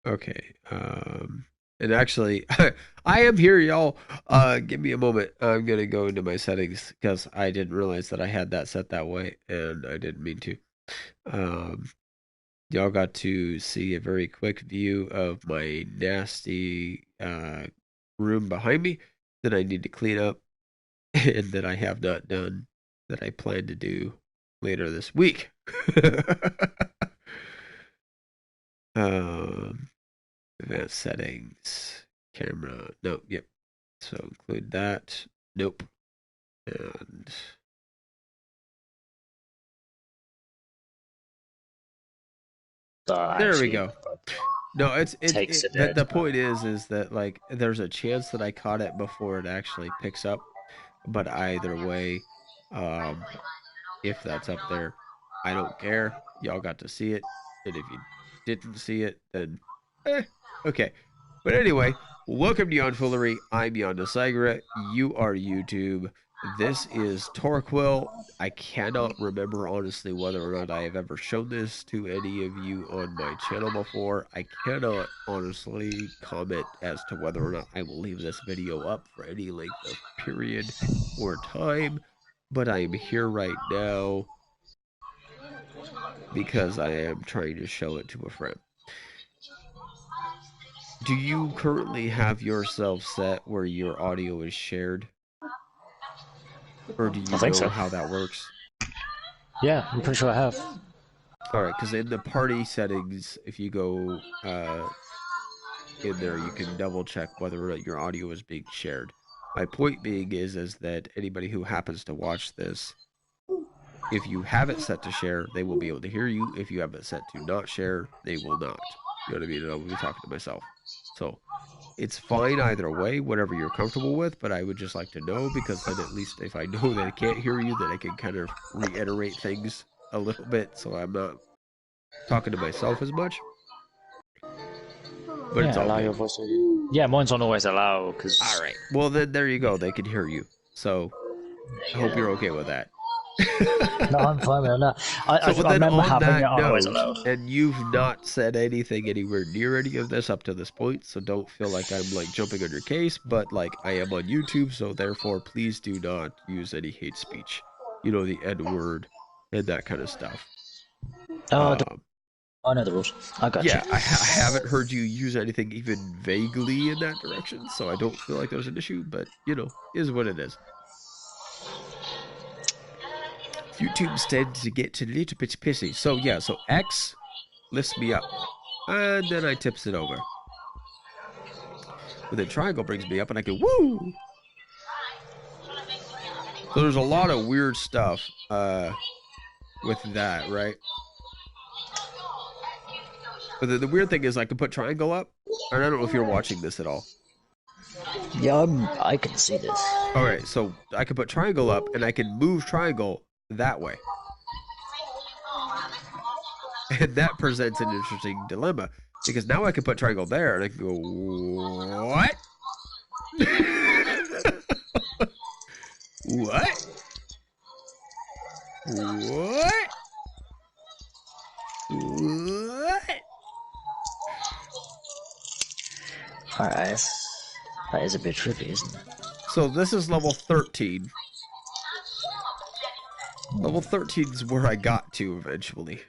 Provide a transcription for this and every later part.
Okay. And actually, I am here, y'all. Give me a moment. I'm gonna go into my settings because I didn't realize that I had that set that way, and I didn't mean to. Um, y'all got to see a very quick view of my nasty room behind me that I need to clean up and that I have not done that I plan to do later this week. um, Advanced settings, camera. No, yep. So include that. Nope. And That there we actually go. No, it's takes a the bit. point is that like there's a chance that I caught it before it actually picks up, but either way, um, if that's up there, I don't care. Y'all got to see it, and if you didn't see it, then okay. But anyway, welcome to YonFoolery. I'm YonNfoolery. You are YouTube. This is Torquil. I cannot remember honestly whether or not I have ever shown this to any of you on my channel before. I cannot honestly comment as to whether or not I will leave this video up for any length of period or time, but I am here right now because I am trying to show it to a friend. Do you currently have yourself set where your audio is shared? Or do I you think know so. how that works? Yeah, I'm pretty sure I have. All right, because in the party settings, if you go in there, you can double check whether or not your audio is being shared. My point being is that anybody who happens to watch this, if you have it set to share, they will be able to hear you. If you have it set to not share, they will not. You know what I mean? And I'll be talking to myself. So it's fine either way, whatever you're comfortable with, but I would just like to know because then at least if I know that I can't hear you, then I can kind of reiterate things a little bit so I'm not talking to myself as much. But it's Yeah, all allow good. your voice to. Yeah, mine's on always allow All because. right. Well, then there you go. They can hear you. So I hope you're okay with that. No, I'm fine with that. So I then remember on having it that on always note, allow. and you've not said anything anywhere near any of this up to this point, so don't feel like I'm like jumping on your case, but like I am on YouTube, so therefore please do not use any hate speech. You know, the N word and that kind of stuff. Oh, Um, I know the rules. I got you. yeah, I haven't heard you use anything even vaguely in that direction, so I don't feel like there's an issue, but you know, is what it is. YouTube's tend to get a little bit pissy. So yeah, so X lifts me up, and then I tips it over. But then triangle brings me up, and I go woo. So there's a lot of weird stuff with that, right? But the weird thing is I can put triangle up, and I don't know if you're watching this at all. Yeah, I can see this. All right, so I can put triangle up, and I can move triangle that way, and that presents an interesting dilemma because now I can put triangle there, and I can go what? What? What? What? Alright, that is a bit trippy, isn't it? So this is level 13. Level 13 is where I got to eventually.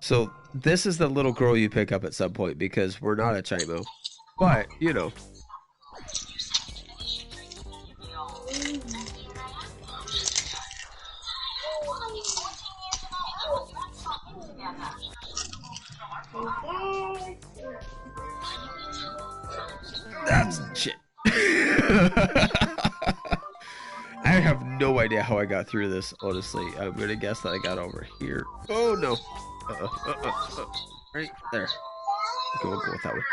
So this is the little girl you pick up at some point because we're not a Chimo. But, you know. That's shit. I have no idea how I got through this, honestly. I'm gonna guess that I got over here. Oh no. Right there. Okay, we'll go with that one.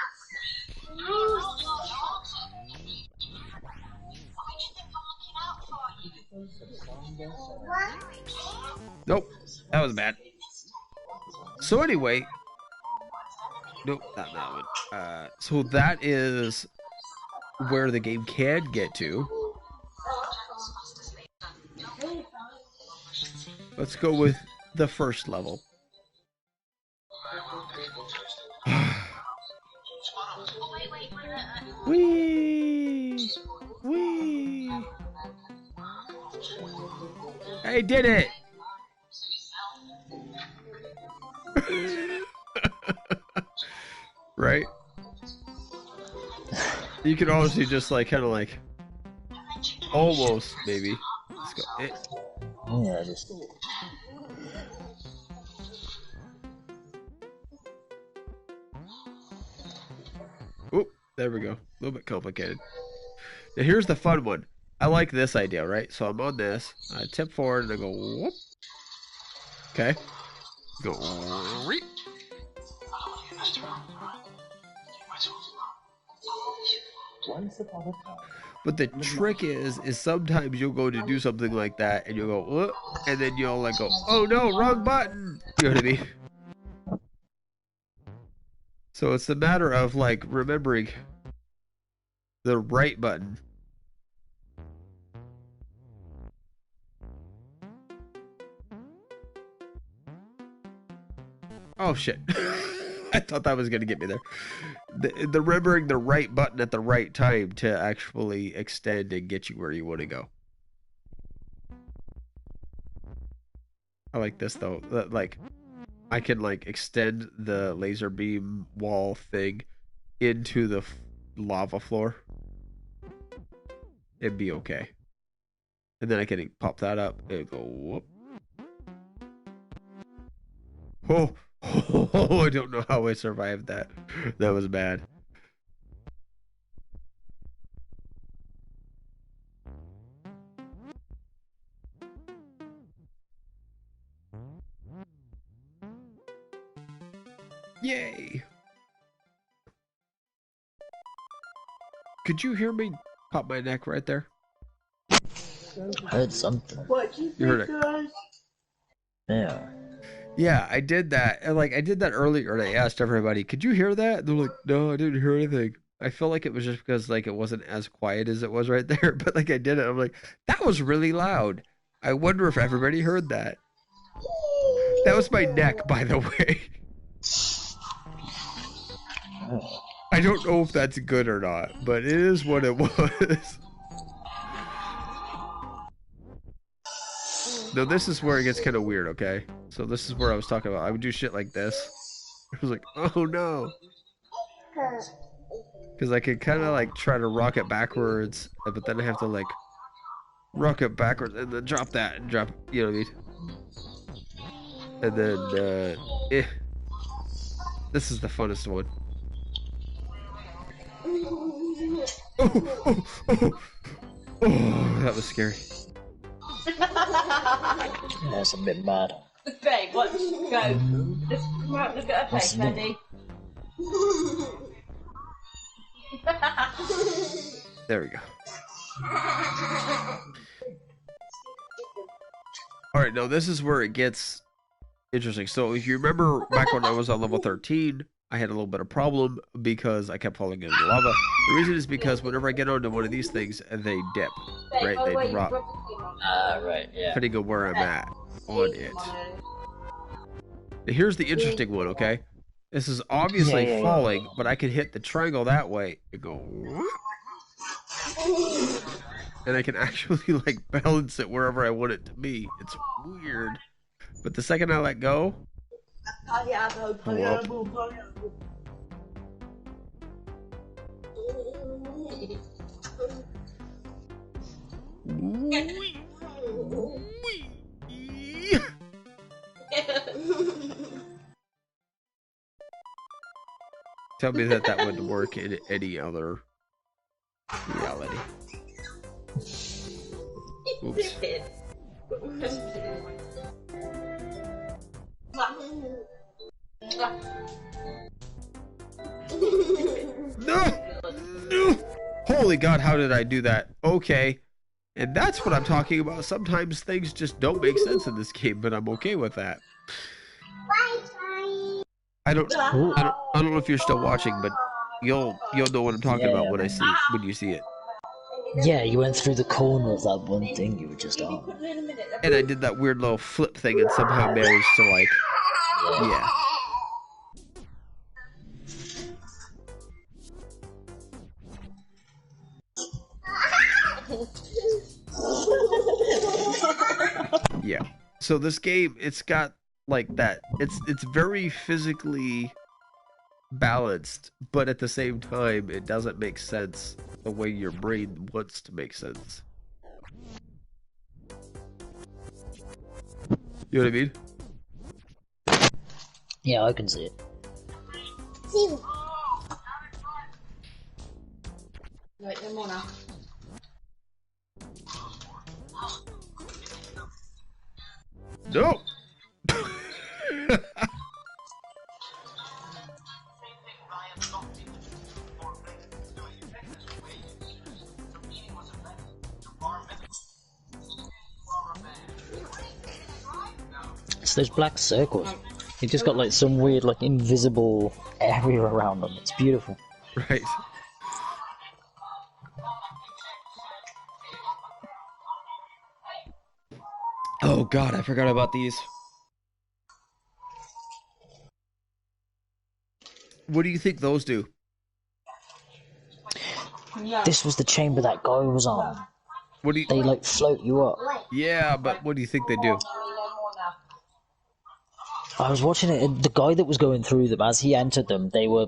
Nope. That was bad. So anyway, nope, not that one. So that is where the game can get to. Let's go with the first level. Wee! Wee! I did it! Right? You can obviously just like kind of like almost maybe. Let's go. Yeah, just. Oop, there we go. A little bit complicated. Now here's the fun one. I like this idea, right? So I'm on this. I tip forward and I go whoop. Okay. Go. Reep. But the trick is sometimes you'll go to do something like that and you'll go, whoop, and then you'll like go, oh no, wrong button. You know what I mean? So it's a matter of like remembering the right button. Oh shit. I thought that was going to get me there. The remembering the right button at the right time to actually extend and get you where you want to go. I like this though. Like I can like extend the laser beam wall thing into the lava floor and be okay. And then I can pop that up and go whoop. Oh, oh, I don't know how I survived that. That was bad. Yay! Could you hear me pop my neck right there? I heard something. You heard it. Yeah. Yeah, I did that. And like I did that earlier and I asked everybody, could you hear that? And they're like, no, I didn't hear anything. I feel like it was just because like it wasn't as quiet as it was right there, but like I did it. I'm like, that was really loud. I wonder if everybody heard that. That was my neck, by the way. I don't know if that's good or not, but it is what it was. No, this is where it gets kind of weird, okay? So this is where I was talking about. I would do shit like this. I was like, oh no. Because I could kind of like try to rock it backwards, but then I have to like rock it backwards and then drop that and drop, you know what I mean? And then, this is the funnest one. Oh, that was scary. That's a bit mad. Babe, let's go. Let's come out and look at her face, Mandy. There we go. Alright, now this is where it gets interesting. So if you remember back when I was on level 13, I had a little bit of problem because I kept falling into lava. The reason is because whenever I get onto one of these things, they dip, right? They drop. Right, yeah. Depending on where I'm at on it. Now here's the interesting one, okay? This is obviously falling, but I can hit the triangle that way and go... And I can actually, like, balance it wherever I want it to be. It's weird. But the second I let go... Oh, well. Tell me that that wouldn't work in any other reality. Oops. No! No! Holy God, how did I do that? Okay. And that's what I'm talking about. Sometimes things just don't make sense in this game, but I'm okay with that. I don't know if you're still watching, but you'll know what I'm talking about when you see it. Yeah, you went through the corner of that one thing you were just on. And I did that weird little flip thing and somehow managed to like, yeah. So this game, it's got like that. It's very physically balanced, but at the same time, it doesn't make sense the way your brain wants to make sense. You know what I mean? Yeah, I can see it. Right, no more now. No. It's those black circles. You just got like some weird, like invisible area around them. It's beautiful. Right. Oh God, I forgot about these. What do you think those do? This was the chamber that guy was on. What do you? They like float you up. Yeah, but what do you think they do? I was watching it, and the guy that was going through them, as he entered them, they were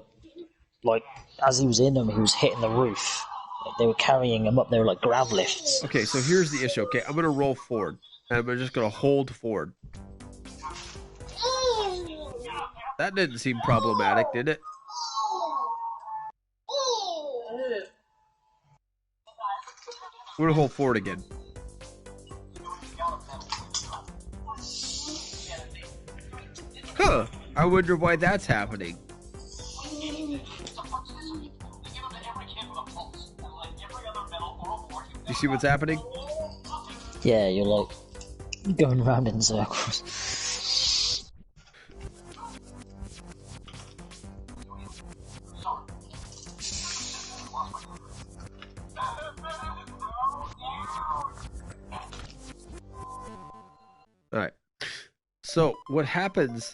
like, as he was in them, he was hitting the roof. Like, they were carrying him up. They were like grab lifts. Okay, so here's the issue. Okay, I'm gonna roll forward, and I'm just gonna hold forward. That didn't seem problematic, did it? I'm gonna hold forward again. Huh. I wonder why that's happening. You see what's happening? Yeah, you're like going around in circles. Alright. So, what happens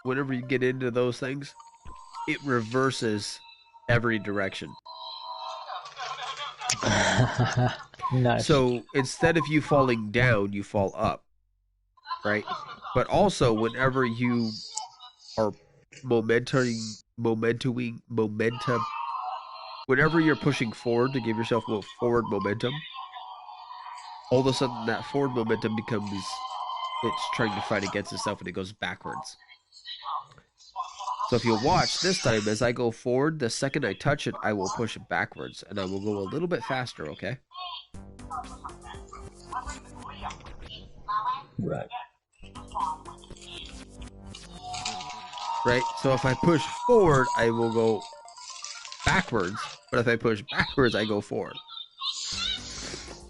whenever you get into those things? It reverses every direction. Nice. So, instead of you falling down, you fall up. Right? But also, whenever you are momentum, whenever you're pushing forward to give yourself forward momentum, all of a sudden that forward momentum becomes, it's trying to fight against itself and it goes backwards. So if you watch this time, as I go forward, the second I touch it, I will push it backwards and I will go a little bit faster, okay? Right. Right? So if I push forward, I will go backwards, but if I push backwards, I go forward.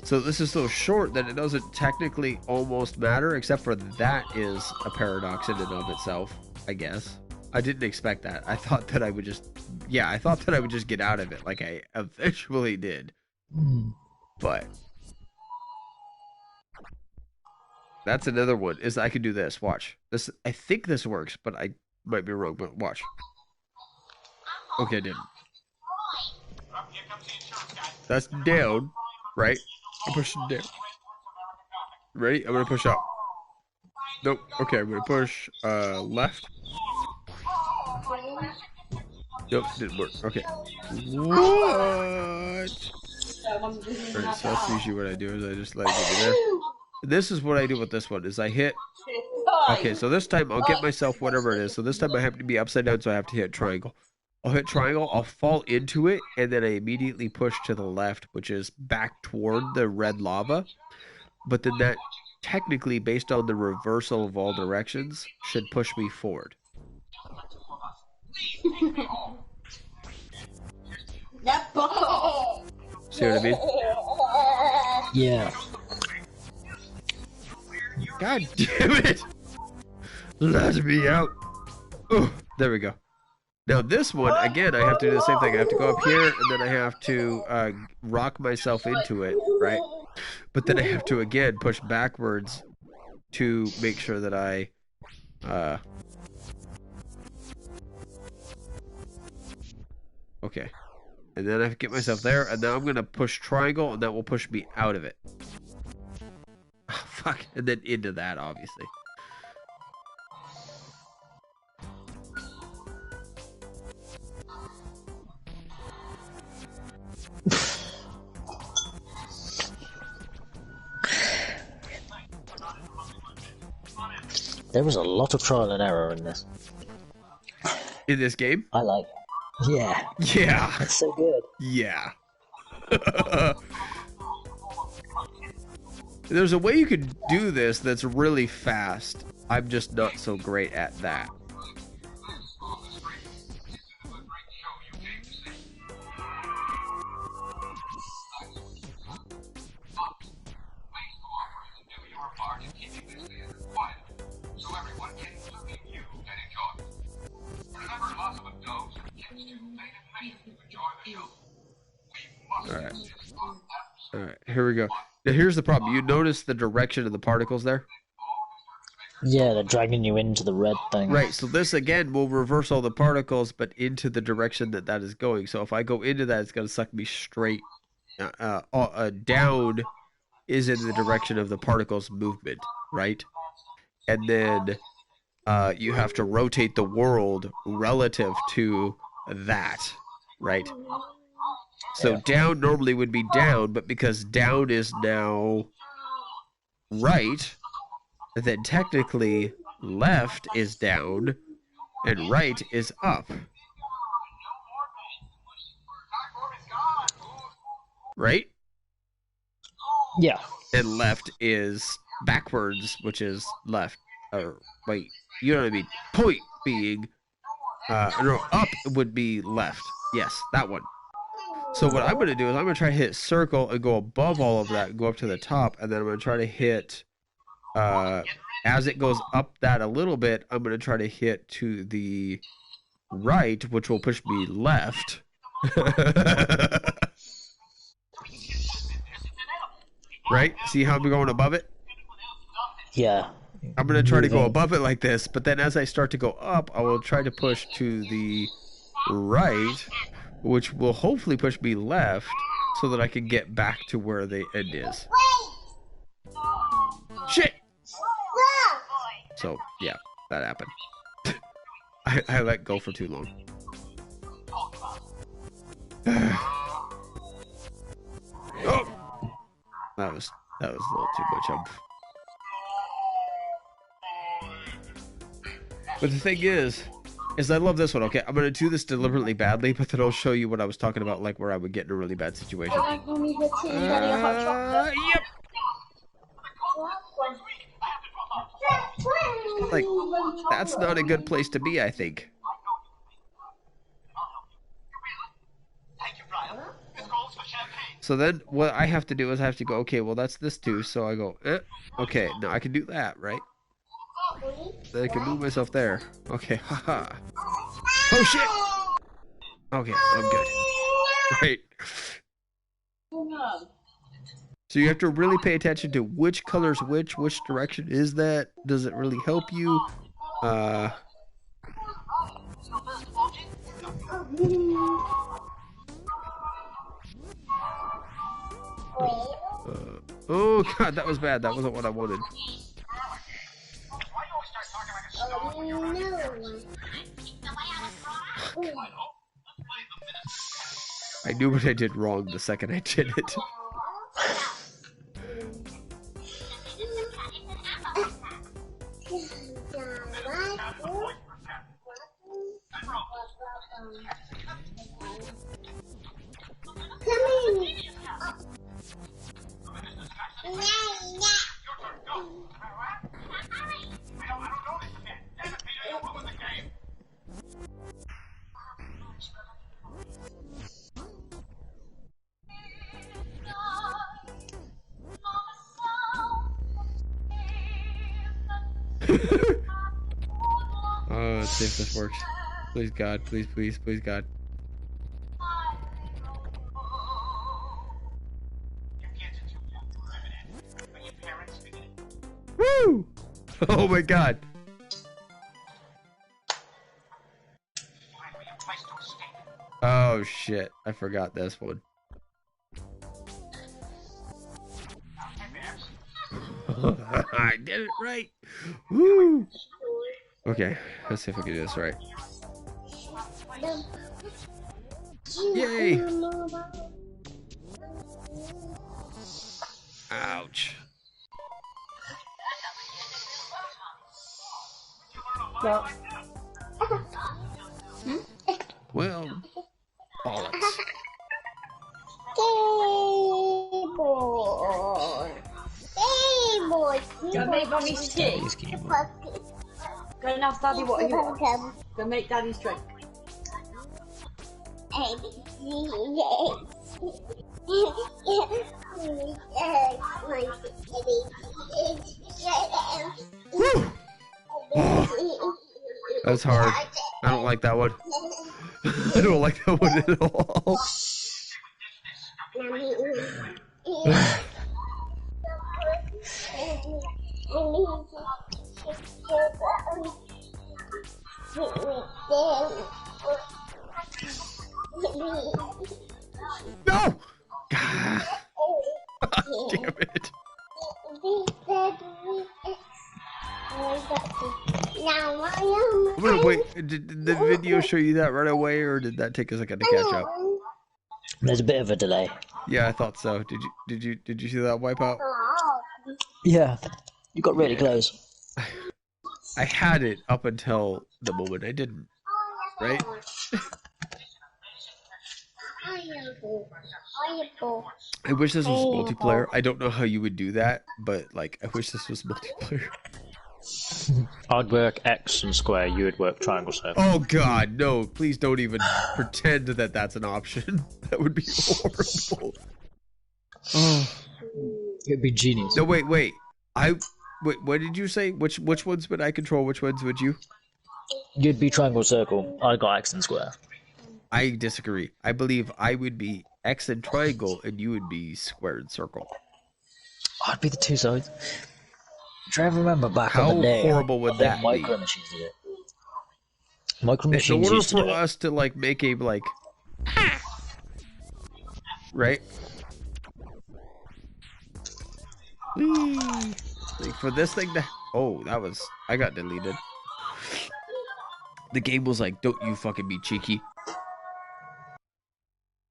So this is so short that it doesn't technically almost matter, except for that is a paradox in and of itself, I guess. I didn't expect that. I thought that I would just, I thought that I would just get out of it like I eventually did. But that's another one, is I can do this. Watch. This, I think this works, but I might be wrong, but watch. Okay, I didn't. That's down, right? I'm pushing down. Ready? I'm gonna push up. Nope. Okay, I'm gonna push left. Nope, didn't work. Okay. What? Alright, so that's usually what I do, is I just let it get there. This is what I do with this one, is I hit. Okay, so this time I'll get myself whatever it is. So this time I happen to be upside down, so I have to hit triangle. I'll hit triangle, I'll fall into it, and then I immediately push to the left, which is back toward the red lava. But then that, technically, based on the reversal of all directions, should push me forward. See what I mean? Yeah. God damn it! Let me out! Oh, there we go. Now this one, again, I have to do the same thing. I have to go up here, and then I have to rock myself into it, right? But then I have to, again, push backwards to make sure that I... Okay. And then I get myself there, and now I'm going to push triangle, and that will push me out of it. fuck, and then into that, obviously. There was a lot of trial and error in this. In this game? I like it. Yeah. Yeah. It's so good. Yeah. There's a way you could do this that's really fast. I'm just not so great at that. Alright, here we go. Now here's the problem. You notice the direction of the particles there? Yeah, they're dragging you into the red thing. Right, so this again will reverse all the particles, but into the direction that that is going. So if I go into that, it's going to suck me straight down is in the direction of the particles movement, right? And then you have to rotate the world relative to that, right? So down normally would be down, but because down is now right, then technically left is down and right is up. Right? Yeah. And left is backwards, which is left. Or wait, you know what I mean? Point being, no, up would be left. Yes, that one. So what I'm going to do is I'm going to try to hit circle and go above all of that, go up to the top, and then I'm going to try to hit, as it goes up that a little bit, I'm going to try to hit to the right, which will push me left. Right? See how I'm going above it? Yeah. I'm going to try to go above it like this, but then as I start to go up, I will try to push to the right, which will hopefully push me left so that I can get back to where the end is. Shit! So, yeah, that happened. I let go for too long. Oh! That was a little too much of. But the thing is I love this one. Okay, I'm gonna do this deliberately badly, but then I'll show you what I was talking about, like where I would get in a really bad situation. Yep. Like, that's not a good place to be, I think. So then what I have to do is I have to go, okay, well that's this too, so I go, okay, now I can do that, right? Then I can move myself there. Okay, haha. Oh shit! Okay, I'm good. Right. So you have to really pay attention to which color's which direction is that? Does it really help you? Oh god, that was bad. That wasn't what I wanted. I knew what I did wrong the second I did it. Let's see if this works. Please God, please, please, please God. Woo! Oh my God. Oh shit, I forgot this one. I did it right. Woo. Okay, let's see if I can do this right. Yay! Ouch. No. Well, bollocks. Keyboard. Keyboard. Go make mommy's tea. Daddy's keyboard. Go and ask Daddy what he wants. Go make Daddy's drink. Woo! Oh, that's hard. I don't like that one. I don't like that one at all. No! God. Damn it. Wait, did the video show you that right away, or did that take a second to catch up? There's a bit of a delay. Yeah, I thought so. Did you see that wipeout? Yeah, you got really close. I had it up until the moment I didn't. Right? I wish this was multiplayer. I don't know how you would do that, but like, I wish this was multiplayer. I'd work X and square, you would work triangle circle. Oh god, no. Please don't even pretend that that's an option. That would be horrible. Oh. It'd be genius. No, wait. Wait, what did you say? Which ones would I control? Which ones would you? You'd be triangle circle, I got X and square. I disagree. I believe I would be X and triangle, and you would be square and circle. I'd be the two sides. Do you ever remember back How on the day? horrible would that be? Micro Machines did it. Micro In Machines order used to for do it. us to like make a like, right? Whee! Like for this thing to, oh, I got deleted. The game was like, don't you fucking be cheeky.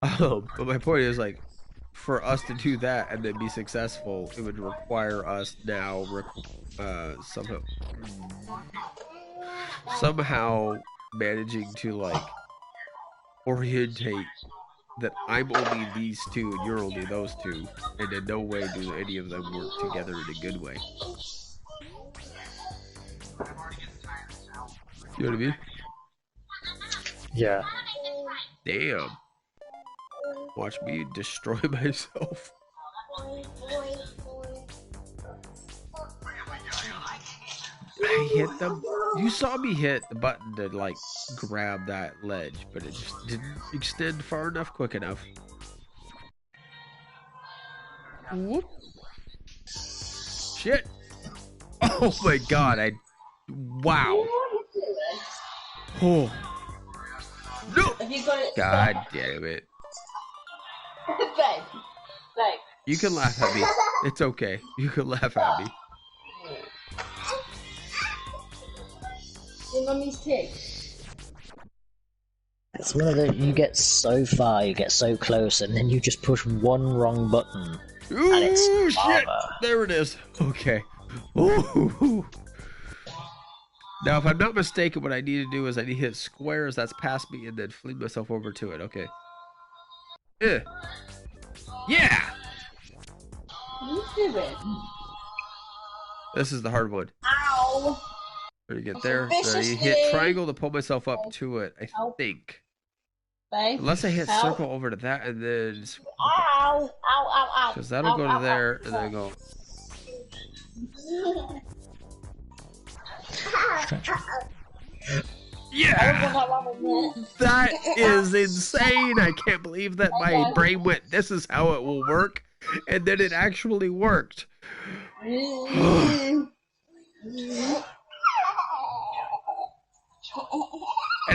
But my point is like, for us to do that and then be successful, it would require us now somehow managing to like orientate that I'm only these two and you're only those two, and in no way do any of them work together in a good way. You know what I mean? Yeah. Damn. Watch me destroy myself. I hit them. You saw me hit the button to like grab that ledge, but it just didn't extend far enough, quick enough. Whoop. Shit. Oh my god, wow. Oh. No. Have you got it? God damn it. Beg. You can laugh at me. It's okay. You can laugh at me. Your mummy's tea. It's one of the, you get so far, you get so close, and then you just push one wrong button, Ooh, and it's shit! lava. There it is. Okay. Ooh. Now, if I'm not mistaken, what I need to do is I need to hit squares that's past me and then fling myself over to it. Okay. Yeah! What are you doing? This is the hard one. Ow! There you get there. Viciously. There you hit triangle to pull myself up to it, I think. Babe. Unless I hit Help. circle over to that and then... Ow! Ow, ow, ow. Because that'll Ow, go ow, to there ow. and then go... Yeah! That is insane! I can't believe that my brain went, this is how it will work. And then it actually worked. And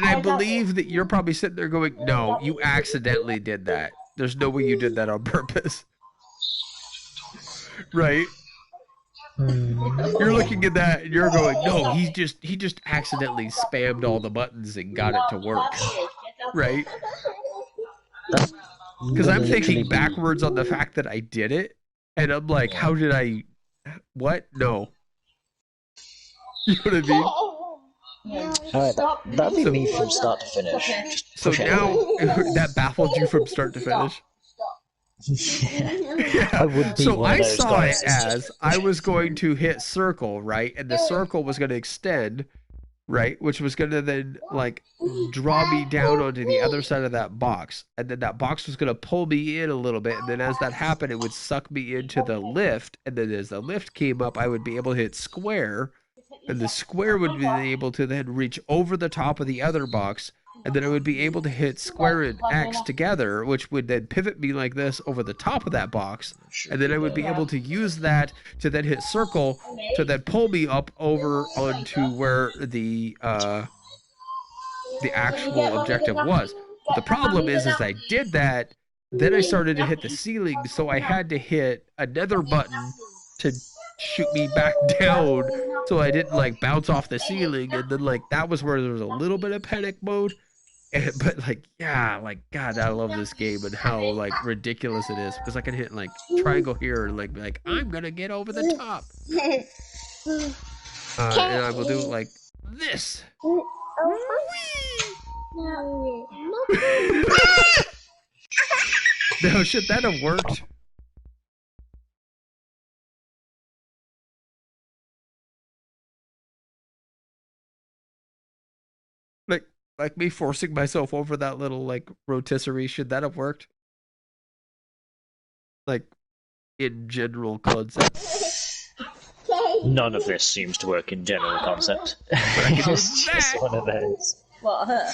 I believe that you're probably sitting there going, no, you accidentally did that. There's no way you did that on purpose. Right? You're looking at that and you're going, no, he just accidentally spammed all the buttons and got it to work, right? That's Because I'm literally thinking backwards on the fact that I did it, and I'm like, how did I? What? No. You know what I mean? Alright, that'd be me from start to finish. Just So push it now away. that baffled you from start to finish. Yeah. Yeah. I would be So one of I those saw guys. it as I was going to hit circle, right? And the circle was going to extend, right? Which was going to then like draw me down onto the other side of that box. And then that box was going to pull me in a little bit. And then as that happened, it would suck me into the lift. And then as the lift came up, I would be able to hit square. And the square would be able to then reach over the top of the other box. And then I would be able to hit square and X together, which would then pivot me like this over the top of that box. And then I would be able to use that to then hit circle to then pull me up over onto where the actual objective was. But the problem is I did that, then I started to hit the ceiling, so I had to hit another button to shoot me back down so I didn't like bounce off the ceiling. And then like that was where there was a little bit of panic mode. But like, yeah, like God, I love this game and how like ridiculous it is because I can hit like triangle here and like I'm gonna get over the top, and I will do it like this. No, should that have worked? Like me forcing myself over that little like rotisserie, should that have worked? Like in general concept. None of this seems to work in general concept. But I can do It's just one of those. What, her?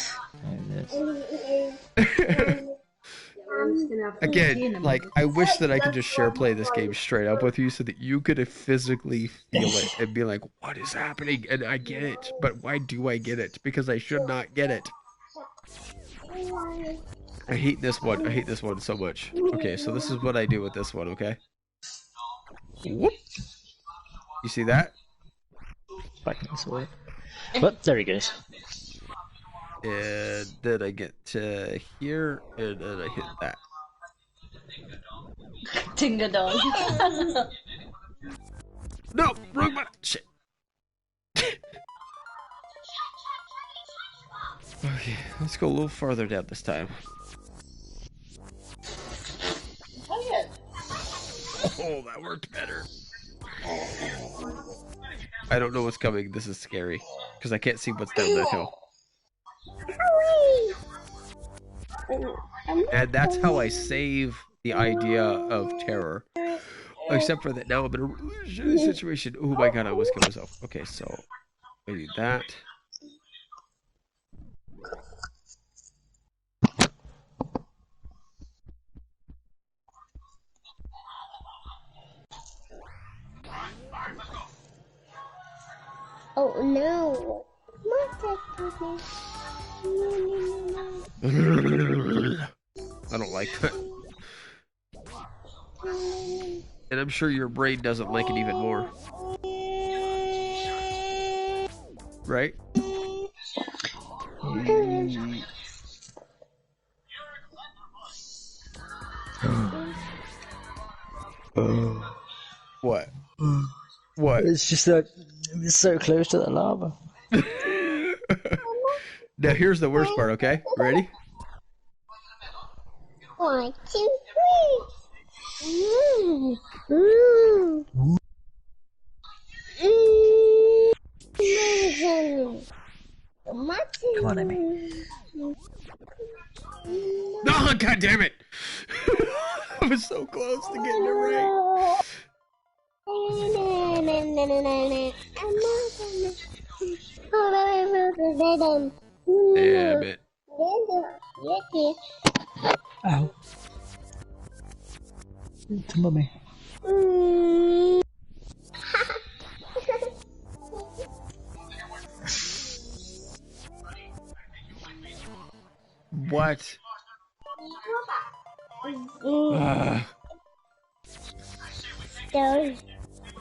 Again, like I wish that I could just share play this game straight up with you so that you could physically feel it and be like, what is happening? And I get it, but why do I get it? Because I should not get it. I hate this one. I hate this one so much. Okay, so this is what I do with this one, okay? Whoop. You see that? Back this way. But there he goes. And then I get to here, and then I hit that. Ding a dong. No, wrong button. Shit. Okay, let's go a little farther down this time. Oh, that worked better. I don't know what's coming. This is scary because I can't see what's down that hill. And that's how I save the idea of terror. Except for that now I'm in a really shitty situation. Oh my god, I almost killed myself. Okay, so I need that. Oh no. I don't like that. And I'm sure your brain doesn't like it even more. Right? What? What? It's just that it's so close to the lava. Now here's the worst part, okay? Ready? 1, 2, 3. Come on, Amy. Oh, god damn it! I was so close to getting it right. Damn it. Ow. To mummy. What?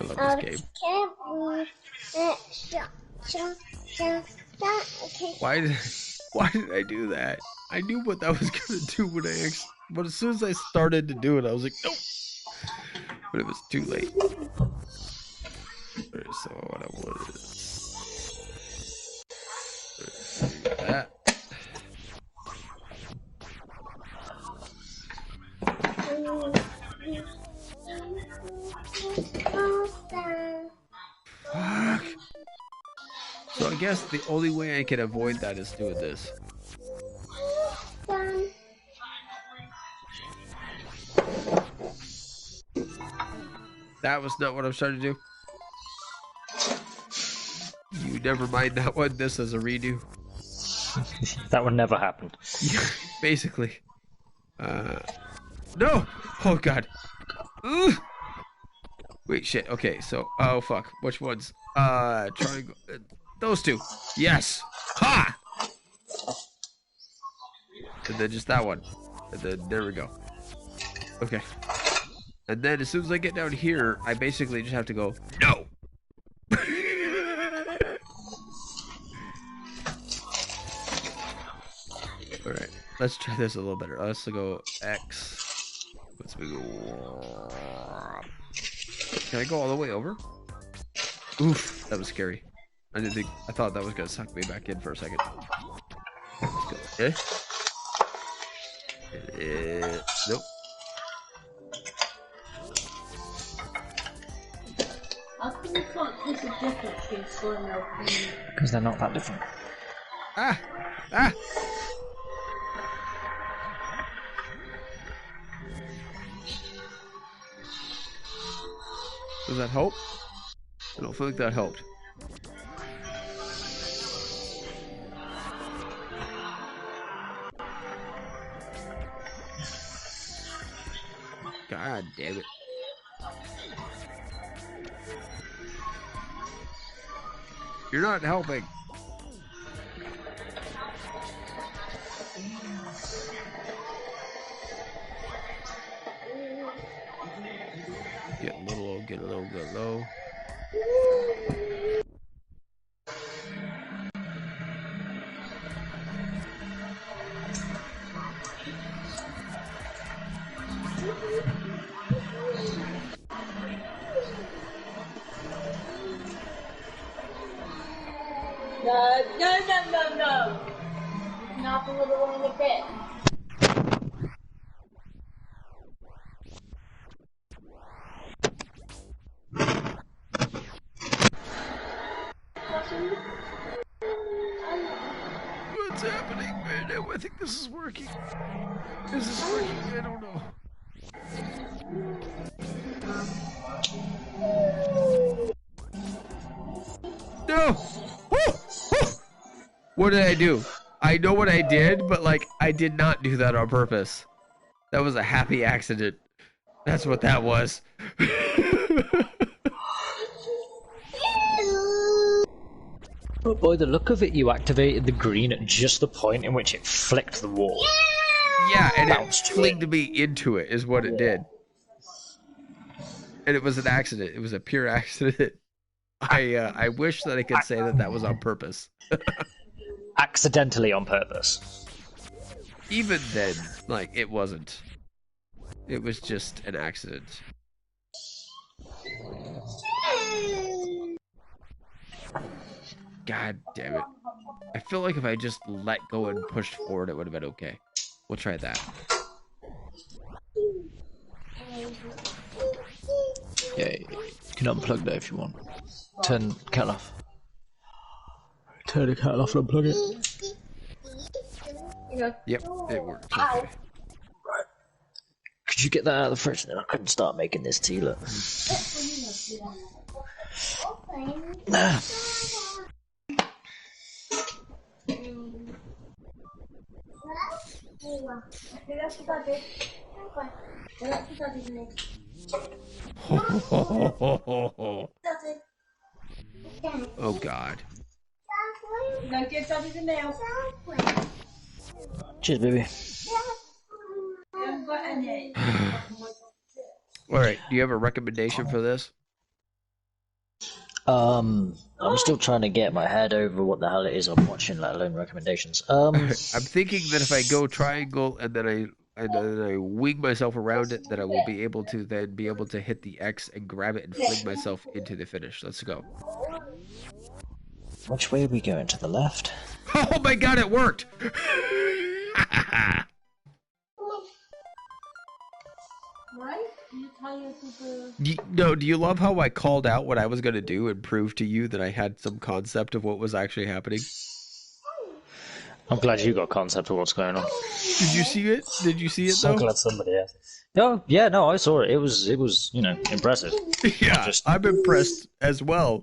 I love this game. Why did I do that? I knew what that was gonna do but as soon as I started to do it, I was like, nope. But it was too late. Alright, so what I want is do that. Fuck. So I guess the only way I can avoid that is doing this. That was not what I was trying to do. You never mind that one. This is a redo. That one never happened. Yeah, basically. No! Oh god. Ugh. Wait, shit. Okay, so oh fuck. Which ones? Triangle. Those two. Yes. Ha! And then just that one. And then there we go. Okay. And then as soon as I get down here, I basically just have to go, no! Alright, let's try this a little better. Let's go X. Let's go. Can I go all the way over? Oof, that was scary. I thought that was gonna suck me back in for a second. Let's go. Okay. Nope. How come you can't taste the difference between soy milk and... Because they're not that different. Ah! Ah! Does that help? I don't feel like that helped. God damn it. You're not helping. Get low, get low, get low. No. Not the little one in the bit. What's happening, man? I think this is working. Is this working? I don't know. No! Woo! Woo! What did I do? I know what I did, but like, I did not do that on purpose. That was a happy accident. That's what that was. But by the look of it, you activated the green at just the point in which it flicked the wall. Yeah, and it Bounced to flinged me into it, is what it did. And it was an accident. It was a pure accident. I wish that I could say that that was on purpose. Accidentally on purpose. Even then, like, it wasn't. It was just an accident. God damn it. I feel like if I just let go and pushed forward, it would have been okay. We'll try that. Yeah, you can unplug that if you want. Turn the kettle off. Turn the kettle off and unplug it. Yep, it works. Okay. Right. Could you get that out of the fridge? Then I couldn't start making this tea, look. Oh God. No, give Daddy the nail. Cheers, baby. You haven't got any. Alright, do you have a recommendation for this? I'm still trying to get my head over what the hell it is I'm watching, let alone recommendations. I'm thinking that if I go triangle and then I wing myself around it, that I will be able to then be able to hit the X and grab it and fling myself into the finish. Let's go. Which way are we going? To the left? Oh my god, it worked! Do you love how I called out what I was going to do and proved to you that I had some concept of what was actually happening? I'm glad you got a concept of what's going on. Did you see it? Did you see it So though? glad somebody has. Oh, yeah, no, I saw it. It was, impressive. Yeah, I'm impressed as well.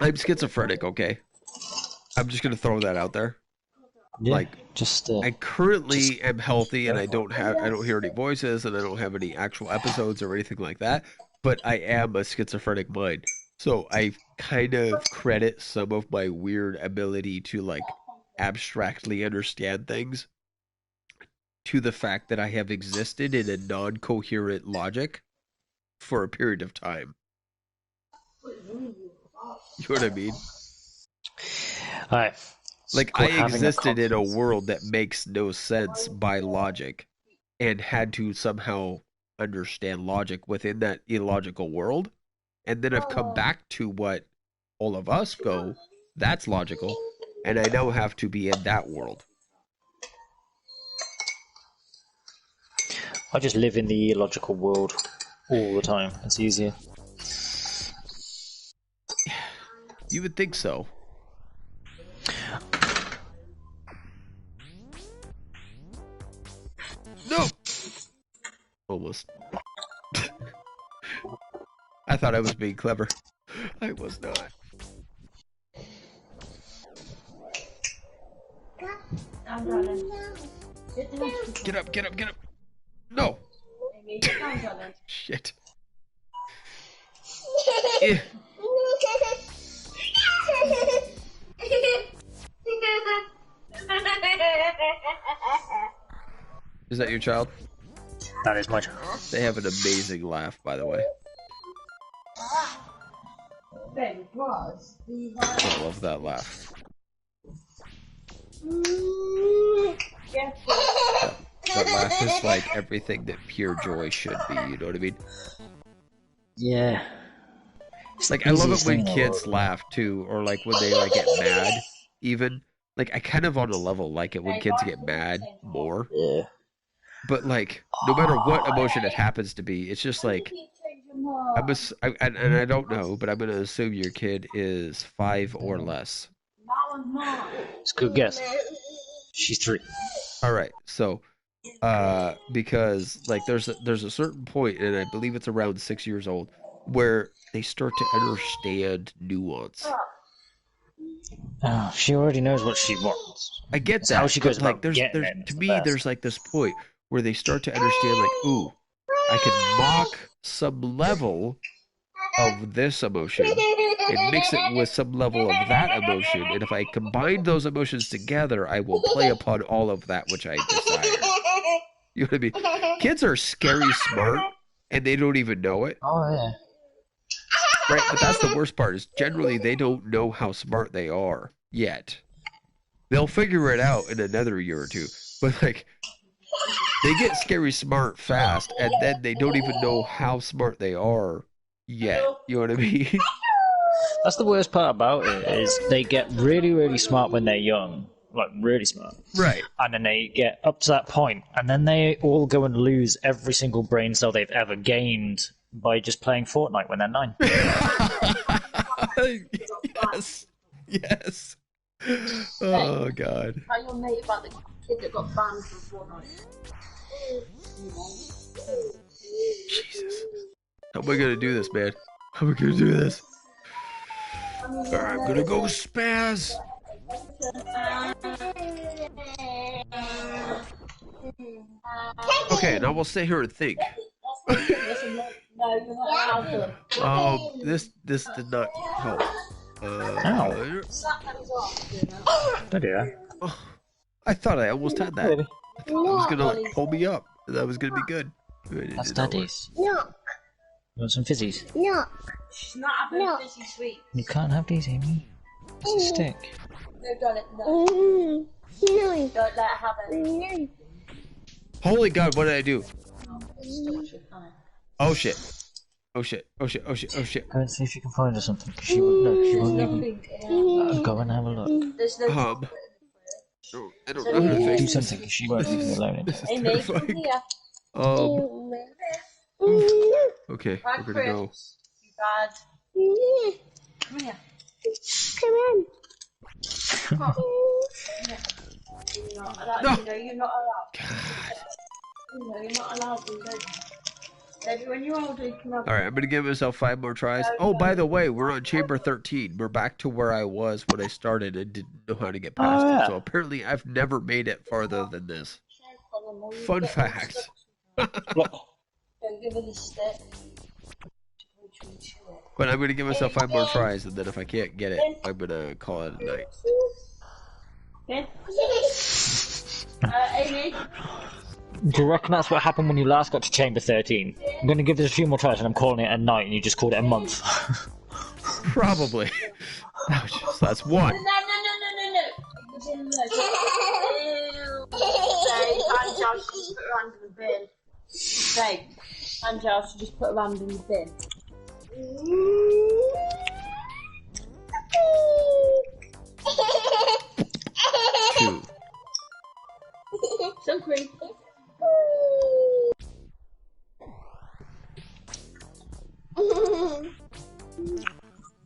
I'm schizophrenic, okay? I'm just gonna throw that out there. Yeah, like, just I currently am healthy and I don't hear any voices and I don't have any actual episodes or anything like that, but I am a schizophrenic mind. So I kind of credit some of my weird ability to like abstractly understand things to the fact that I have existed in a non-coherent logic for a period of time. You know what I mean? Alright. Like, I existed in a world that makes no sense by logic and had to somehow understand logic within that illogical world. And then I've come back to what all of us go, that's logical, and I now have to be in that world. I just live in the illogical world all the time. It's easier. You would think so. No! Almost. I thought I was being clever. I was not. Get up, get up, get up! No! Shit. Is that your child? That is my child. They have an amazing laugh, by the way. I love that laugh. That laugh is like everything that pure joy should be, you know what I mean? Yeah. Like, I love it when kids laugh, too, or like when they like get mad, even. Like, I kind of on a level like it when kids get mad more. Yeah. But like, no matter what emotion it happens to be, it's just like, and I don't know, but I'm gonna assume your kid is 5 or less. It's a good guess. She's 3. All right, so, because like there's a certain point, and I believe it's around 6 years old, where they start to understand nuance. Oh, she already knows what she wants. I get that. How she goes like, about getting it. To me, there's like this point where they start to understand, like, ooh, I can mock some level of this emotion and mix it with some level of that emotion, and if I combine those emotions together, I will play upon all of that which I desire. You know what I mean? Kids are scary smart, and they don't even know it. Oh, yeah. Right, but that's the worst part, is generally they don't know how smart they are yet. They'll figure it out in another year or two, but like, they get scary smart fast, and then they don't even know how smart they are yet. You know what I mean? That's the worst part about it, is they get really, really smart when they're young. Like, really smart. Right. And then they get up to that point, and then they all go and lose every single brain cell they've ever gained by just playing Fortnite when they're 9. Yes. Yes. Oh, God. Tell your mate about the kid that got banned from Fortnite. Jesus. How am I gonna do this, man? How am I gonna do this? I'm gonna go spaz. Okay, now we'll sit here and think. This did not help. Ow. Don't do that. I thought I almost had that. I thought it was gonna like pull me up. That was gonna be good. That's daddy's. No. You want some fizzies? No. She's not having No. fizzy sweet. You can't have these, Amy. It's a stick. No, darling, no. No. Don't let her have it. No. Holy God, what did I do? Stop, she'll panic. Oh shit. Oh shit. Oh shit. Oh shit. Oh shit. Go and see if you can find her something. 'Cause she won't. No, she won't even. Nothing. Go and have a look. There's no No, I don't know how to Do fix this. something because she won't leave me alone. This is Hey, mate, come terrifying. here. Okay, Bad we're gonna go. Chris. You bad. Come here. Come on. Come here. You're not allowed. No. You know you're not allowed. You know you're not allowed to, don't you? Maybe when you're older, you can have. All right, I'm gonna give myself 5 more tries. Oh, by the way, we're on chamber 13. We're back to where I was when I started and didn't know how to get past yeah. it. So apparently, I've never made it farther than this. Fun fact. Look. Don't give her the stick. But I'm gonna give myself 5 more tries, and then if I can't get it, I'm gonna call it a night. Okay. Amy. Do you reckon that's what happened when you last got to chamber 13? I'm going to give this a few more tries and I'm calling it a night and you just called it a month. Probably. Ouch. So that's 1. No. Say, Angel should just put her hand in the bin. Say, Angel should just put her hand in the bin. 2. Some cream.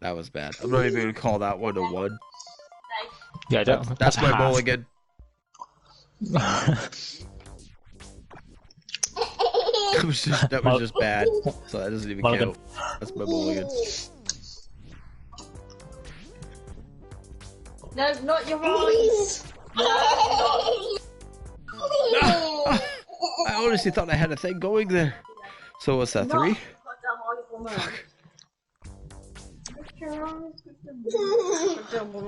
That was bad. I'm not even gonna call that one a 1. Yeah, I don't. That's my half. mulligan. That was just bad. So that doesn't even Mulligan. count. That's my mulligan. No, not your eyes. I honestly thought I had a thing going there. So what's that, 3?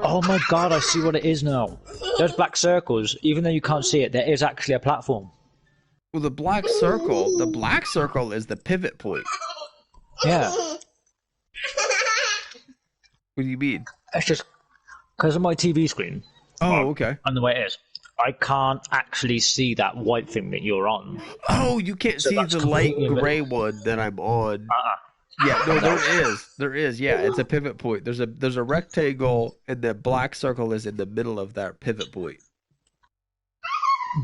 Oh my god, I see what it is now. Those black circles, even though you can't see it, there is actually a platform. Well, the black circle is the pivot point. Yeah. What do you mean? It's just because of my TV screen Oh, okay. and the way it is. I can't actually see that white thing that you're on. Oh, you can't So see that's the light completely gray one that I'm on. Uh-uh. Yeah, no, there is. Yeah, it's a pivot point. There's a rectangle, and the black circle is in the middle of that pivot point.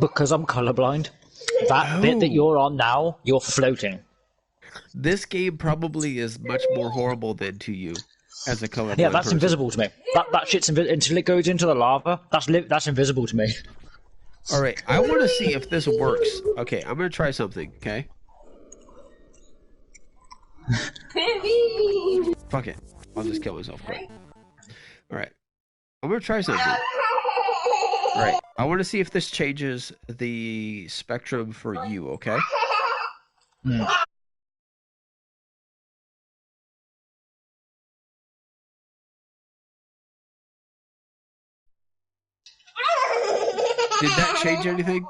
Because I'm colorblind. That bit that you're on now, you're floating. This game probably is much more horrible than to you as a colorblind Yeah, that's person. invisible to me. That shit's until it goes into the lava. That's invisible to me. All right, I want to see if this works. Okay, I'm gonna try something. Okay. Fuck it. I'll just kill myself quick. All right, I'm gonna try something. All right, I want to see if this changes the spectrum for you. Okay. Hmm. Did that change anything?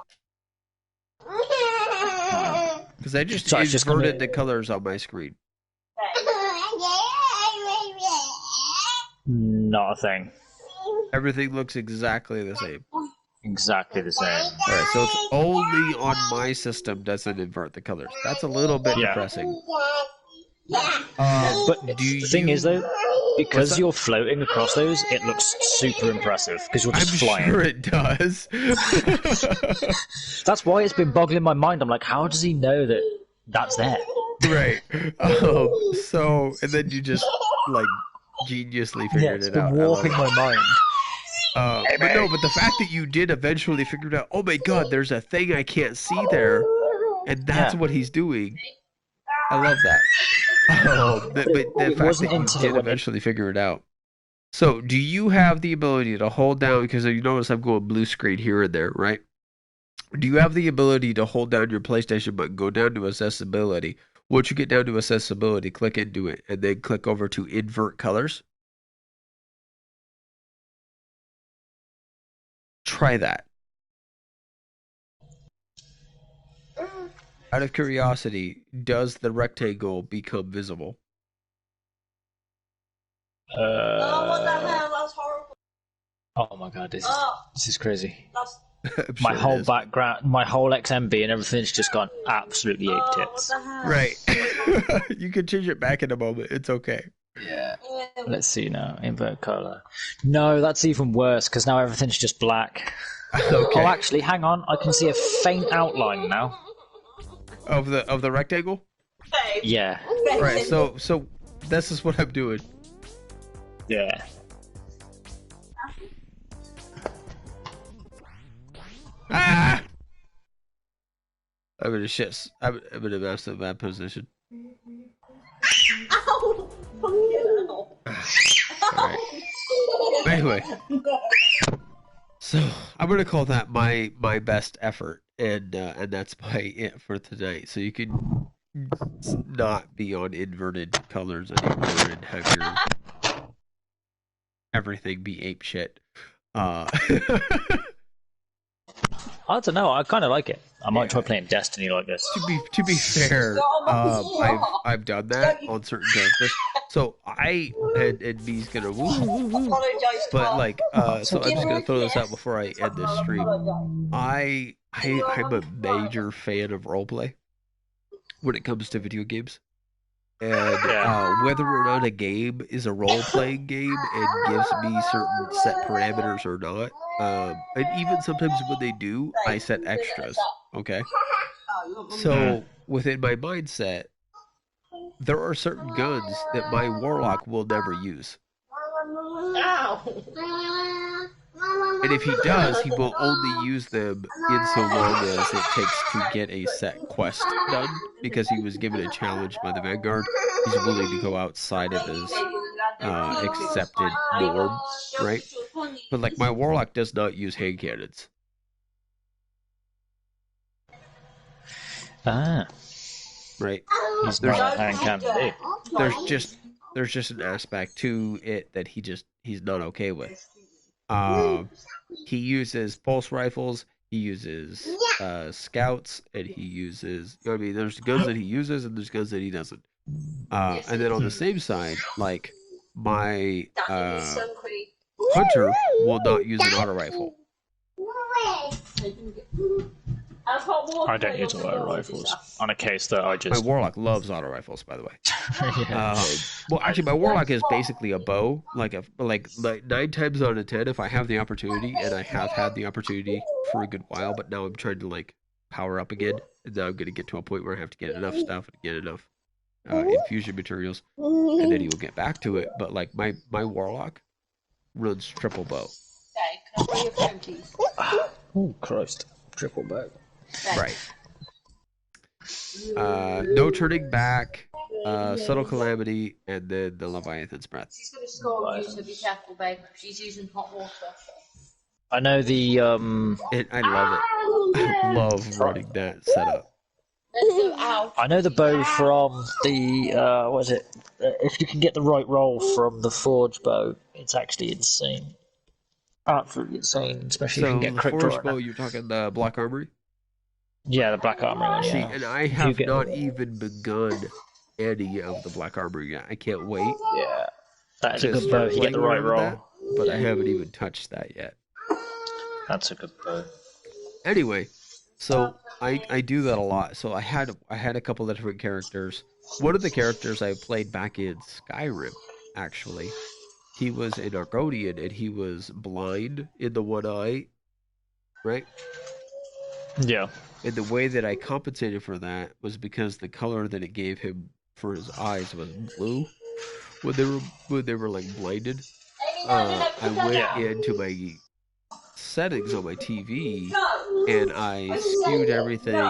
Because I just So it's just inverted gonna- the colors on my screen. Not a thing. Everything looks exactly the same. Exactly the same. All right, so it's only on my system doesn't invert the colors. That's a little bit Yeah. depressing. But do the thing you- is, though, because that? you're floating across those, it looks super impressive because you're I'm just flying. sure it does. That's why it's been boggling my mind. I'm like, how does he know that that's there? Right. So, and then you just like geniusly Yeah, figured it's it been out. I love warping it. my mind. But the fact that you did eventually figure it out. Oh my God, there's a thing I can't see there, and that's Yeah. what he's doing. I love that. But the It fact wasn't that you until did it went in- eventually figure it out. So, do you have the ability to hold down? Because you notice I'm going blue screen here and there, right? Do you have the ability to hold down your PlayStation button, go down to accessibility? Once you get down to accessibility, click into it, and then click over to invert colors. Try that. Out of curiosity, does the rectangle become visible? Oh, what the Uh, hell? That's horrible. oh my god, Oh, this is crazy. that's. I'm My sure it whole is. background, my whole XMB and everything's just gone absolutely ape Oh, what tits. the hell? Right. You can change it back in a moment. It's okay. Yeah. Ew. Let's see now. Invert color. No, that's even worse because now everything's just black. Okay. Oh, actually, hang on. I can see a faint outline now. Of the rectangle? Babe. Yeah. Right. So this is what I'm doing. Yeah. Ah! I'm in a shit. I'm in a massive bad position. Ow! Fucking hell. Alright. Anyway, so I'm gonna call that my best effort, and that's my it for tonight. So you can not be on inverted colors anymore and have your everything be ape shit. Uh, I don't know. I kind of like it. I might try playing Destiny like this. to be fair, I've done that on certain characters. So and B's gonna Apologise, but Carl. like so I'm just gonna throw this out before I end this stream. I'm a major fan of roleplay when it comes to video games. And whether or not a game is a role-playing game and gives me certain set parameters or not, and even sometimes when they do, I set extras. Okay, so within my mindset, there are certain guns that my warlock will never use, Ow! and if he does, he will only use them in so long as it takes to get a set quest done, because he was given a challenge by the Vanguard. He's willing to go outside of his accepted norm, right? But like my warlock does not use hand cannons. Ah. Right? He's There's- not a hand cannon. There's just an aspect to it that he's not okay with. He uses pulse rifles, he uses scouts, and he uses, you know what I mean, there's guns that he uses and there's guns that he doesn't. And then on the same side, like my hunter will not use an auto rifle. I don't use auto rifles on a case that I My just. warlock loves auto rifles, by the way. Yeah. Well, actually, my warlock is basically a bow. Like 9 times out of 10, if I have the opportunity, and I have had the opportunity for a good while, but now I'm trying to like power up again, and now I'm gonna get to a point where I have to get enough stuff and get enough infusion materials, and then he will get back to it. But like my warlock runs triple bow. Okay, can I borrow your phone, please? Oh Christ! Triple bow. Right. No turning back. Subtle calamity, and then the Leviathan's breath. She's going to score you, so be careful, babe. She's using hot water. I know the And I love it. I love running that setup. Let's go out. I know the bow from the what is it? If you can get the right roll from the forge bow, it's actually insane. Absolutely insane, especially if So you can the get crit forge draw. bow, you're talking the black armory. Yeah, the black armor one. See, Yeah. and I If you have get- not even begun any of the black armory yet. I can't wait Yeah, that is a to good bow. start If you get playing the right around with roll, that, but I haven't even touched that yet. that's a good bow. Anyway, so I do that a lot. So I had a couple of different characters. One of the characters I played back in Skyrim, actually, he was an Argonian and he was blind in the one eye, right? Yeah. And the way that I compensated for that was because the color that it gave him for his eyes was blue when they were like blinded. I went into my settings on my TV and I skewed everything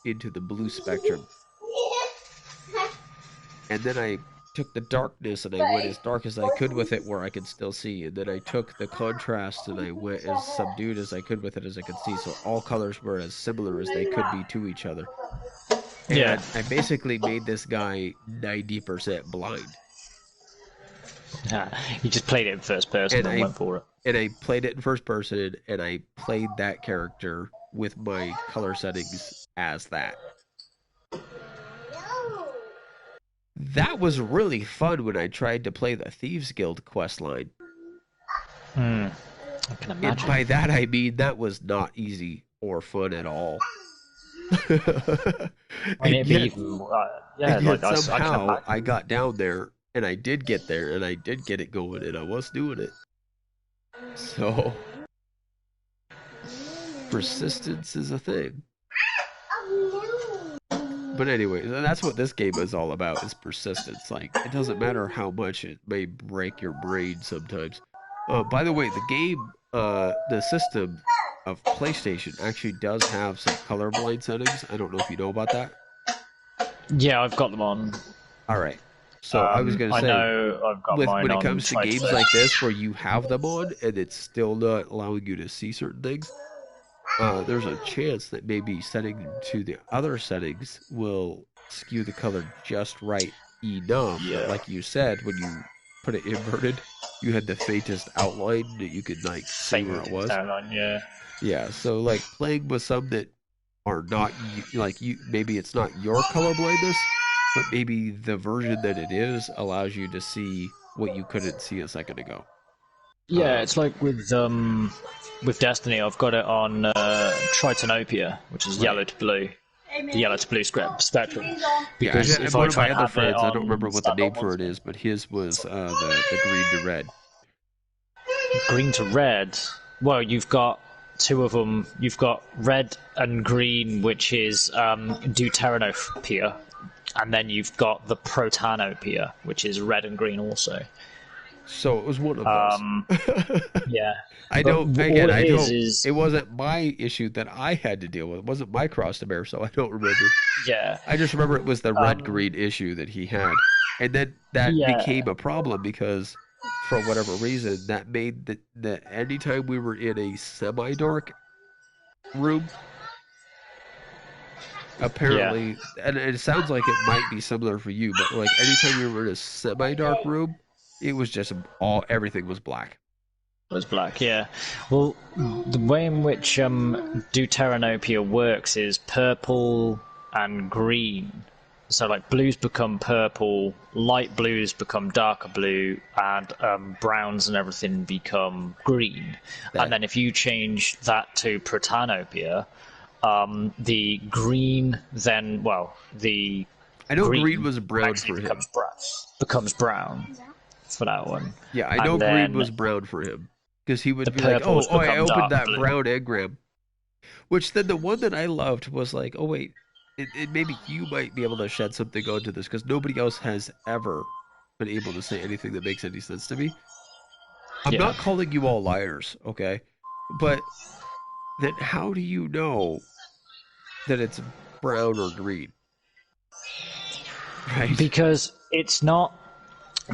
into the blue spectrum. And then I took the darkness and I went as dark as I could with it where I could still see. And then I took the contrast and I went as subdued as I could with it as I could see. So all colors were as similar as they could be to each other. And Yeah. I basically made this guy 90% blind. You just played it in first person And and I- went for it. And I played it in first person and I played that character with my color settings as that. That was really fun when I tried to play the Thieves Guild quest line. I can And imagine. by that I mean that was not easy or fun at all. I mean, and it'd be yet even, and yeah, yet like I can somehow I imagine. got down there and I did get there and I did get it going and I was doing it. So persistence is a thing. But anyway, that's what this game is all about, is persistence. Like, it doesn't matter how much it may break your brain sometimes. By the way, the game, the system of PlayStation actually does have some colorblind settings. I don't know if you know about that. Yeah, I've got them on. All right. So I was gonna I say, know I've got with mine when it on comes to try games to. like this where you have them on and it's still not allowing you to see certain things, there's a chance that maybe setting to the other settings will skew the color just right enough that, Yeah. like you said, when you put it inverted, you had the faintest outline that you could like see where it Faintest was. outline, yeah. Yeah, so like playing with some that are not like you, maybe it's not your color blindness, but maybe the version that it is allows you to see what you couldn't see a second ago. Yeah, it's like with Destiny, I've got it on Tritonopia, which is Right. yellow to blue, the yellow to blue spectrum. Yeah, Because if I one of try my and other have it friends, I don't remember on what the name standard for it monitor, is, but his was the green to red. green to red. Well, you've got two of them. You've got red and green, which is Deuteranopia, and then you've got the Protanopia, which is red and green also. So it was one of those. Yeah, I but don't. all Again, it I don't. is It wasn't my issue that I had to deal with. It wasn't my cross to bear, so I don't remember. yeah, I just remember it was the red um, green issue that he had, and then that yeah. became a problem because, for whatever reason, that made that anytime we were in a semi dark room, Yeah, apparently, and it sounds like it might be similar for you, but like anytime we were in a semi-dark room, it was just all everything was black. it was black. Yeah. Well, the way in which Deuteranopia works is purple and green. So like blues become purple, light blues become darker blue, and browns and everything become green. And That then if you change that to Protanopia, the green then the I know green green was brown actually for him. becomes brown for that one, Yeah, I know and green then was brown for him because he the would be like, purples oh, I become opened dark that blue. brown engram," which then the one that I loved was like, oh wait, it maybe you might be able to shed something onto this because nobody else has ever been able to say anything that makes any sense to me. I'm Yeah, not calling you all liars, okay? But then how do you know that it's brown or green, right? because it's not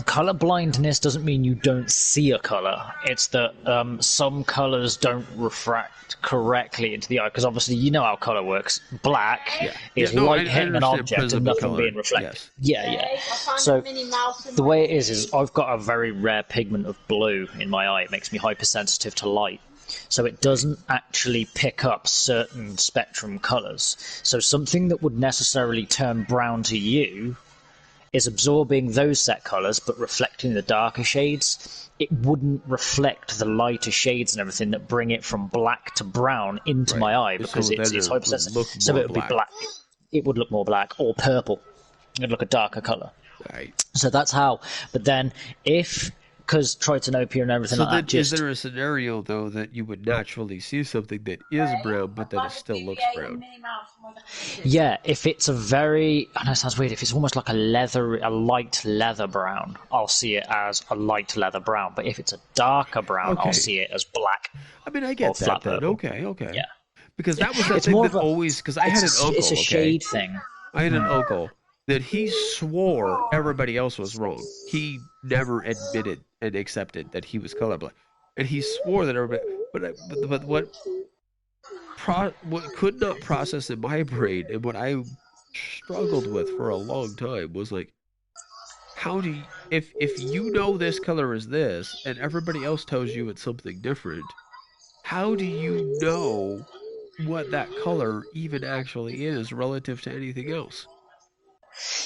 color blindness doesn't mean you don't see a color. It's that some colors don't refract correctly into the eye. Because obviously, you know how color works. Black Yeah, yeah. is No, light I hitting an understand object and prism and nothing being color. reflected. Yes, Yeah, yeah. I found So a Minnie Mouse in the my way it is I've got a very rare pigment of blue in my eye. It makes me hypersensitive to light. So it right. doesn't actually pick up certain spectrum colors. So something that would necessarily turn brown to you is absorbing those set colors but reflecting the darker shades. It wouldn't reflect the lighter shades and everything that bring it from black to brown into Right. my eye So because then it's it would hypersensitive. look So more it would be black. black. It would look more black or purple. It'd look a darker color. Right. So that's how. But then if because Tritonopia and everything So like that then, is just there a scenario though that you would naturally see something that is brown, I but that it found a still looks BB-8 and brown? Minnie Mouse in my yeah, if it's a very, I know it sounds weird, if it's almost like a light leather brown, I'll see it as a light leather brown. But if it's a darker brown, I'll Okay. see it as black I mean, I or get that flat then. purple. Okay, okay. Yeah, Because that was the it's thing more that of a, always. Because I had an it's a uncle. Okay, shade thing. I had an uncle that he swore everybody else was wrong. He never admitted and accepted that he was colorblind, and he swore that everybody. But what could not process in my brain and what I struggled with for a long time was like, how do you, if you know this color is this and everybody else tells you it's something different, how do you know what that color even actually is relative to anything else?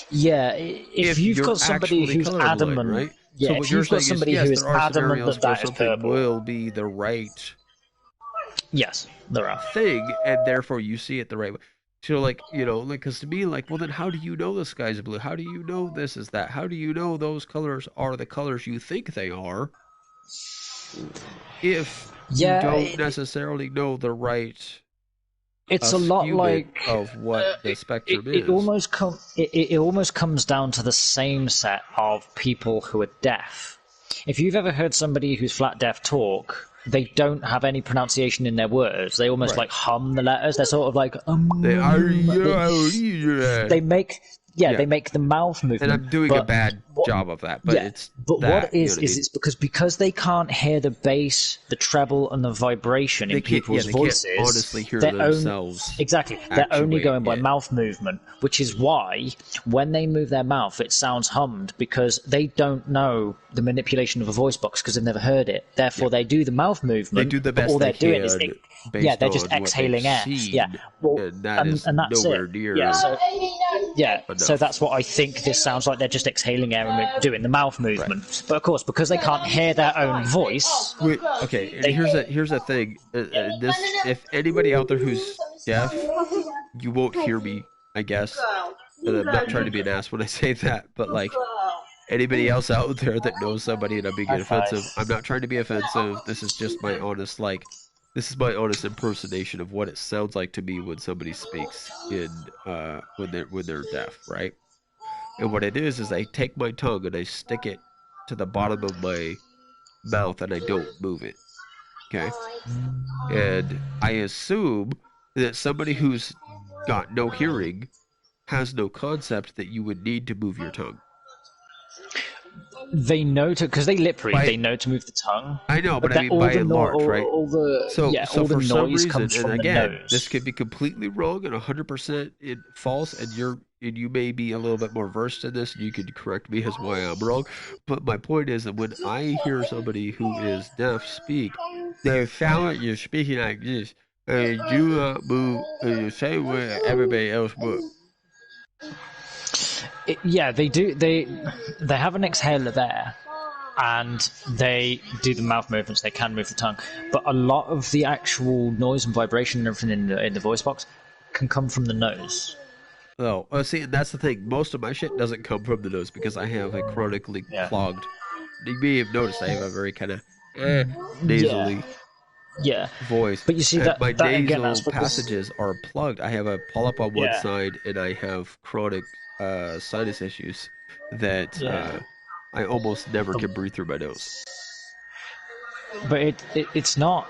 Yeah, if you've you're got somebody actually who's colorblind, adamant, right? yeah, So what if you're you've got saying is, somebody yes, who is there are adamant scenarios that where that is something purple, will be the right yes, there are. thing, and therefore you see it the right way. So, like, like, because to me, like, well, then how do you know the sky's blue? How do you know this is that? How do you know those colors are the colors you think they are if you Yeah, don't necessarily know the right it's a lot askewment like of what the spectrum it is? it almost comes down to the same set of people who are deaf. If you've ever heard somebody who's flat deaf talk, they don't have any pronunciation in their words. They almost Right. like hum the letters. They're sort of like They are. they make Yeah. they make the mouth And movement. I'm doing a but bad what- job of that, but yeah, it's but that. what it is you know what I mean? it's because they can't hear the bass, the treble, and the vibration in people's they voices. can't honestly hear they're themselves. Exactly, they're only actuate going by it. mouth movement, which is why when they move their mouth, it sounds hummed because they don't know the manipulation of a voice box because they've never heard it. Therefore, they do the mouth movement. They do the but best all they they're doing is can yeah, based they're just on what exhaling they've air. seen, Yeah, well, and that is and that's nowhere it. near. Yeah, so so enough. that's what I think this sounds like. They're just exhaling air and doing the mouth movement. But of course, because they can't hear their own voice. Wait, okay, and here's a thing. This, if anybody out there who's deaf, you won't hear me, I guess. And I'm not trying to be an ass when I say that, but like anybody else out there that knows somebody and I'm being offensive, I'm not trying to be offensive. This is just my honest this is my honest impersonation of what it sounds like to me when somebody speaks in when they're deaf, right? And what it is I take my tongue and I stick it to the bottom of my mouth and I don't move it. Okay? And I assume that somebody who's got no hearing has no concept that you would need to move your tongue. They know to because they lip read. By- they know to move the tongue. I know, but I mean all by the and no- large, all, right? All the So all the for some noise reason, comes and from again, the nose. this could be completely wrong and 100% false, and you may be a little bit more versed in this, and you could correct me as why I'm wrong. But my point is that when I hear somebody who is deaf speak, they sound like you're speaking like this, and do not move in the same way that everybody else would. Yeah, they do. They have an exhaler there, and they do the mouth movements. They can move the tongue, but a lot of the actual noise and vibration and everything in the voice box can come from the nose. Oh, see, that's the thing. Most of my shit doesn't come from the nose because I have a chronically clogged. You may have noticed I have a very kind of nasally voice. But you see and that my that, nasal again, that's because, passages are plugged. I have a polyp on one Yeah. side, and I have chronic sinus issues that I almost never can breathe through my nose. But it's not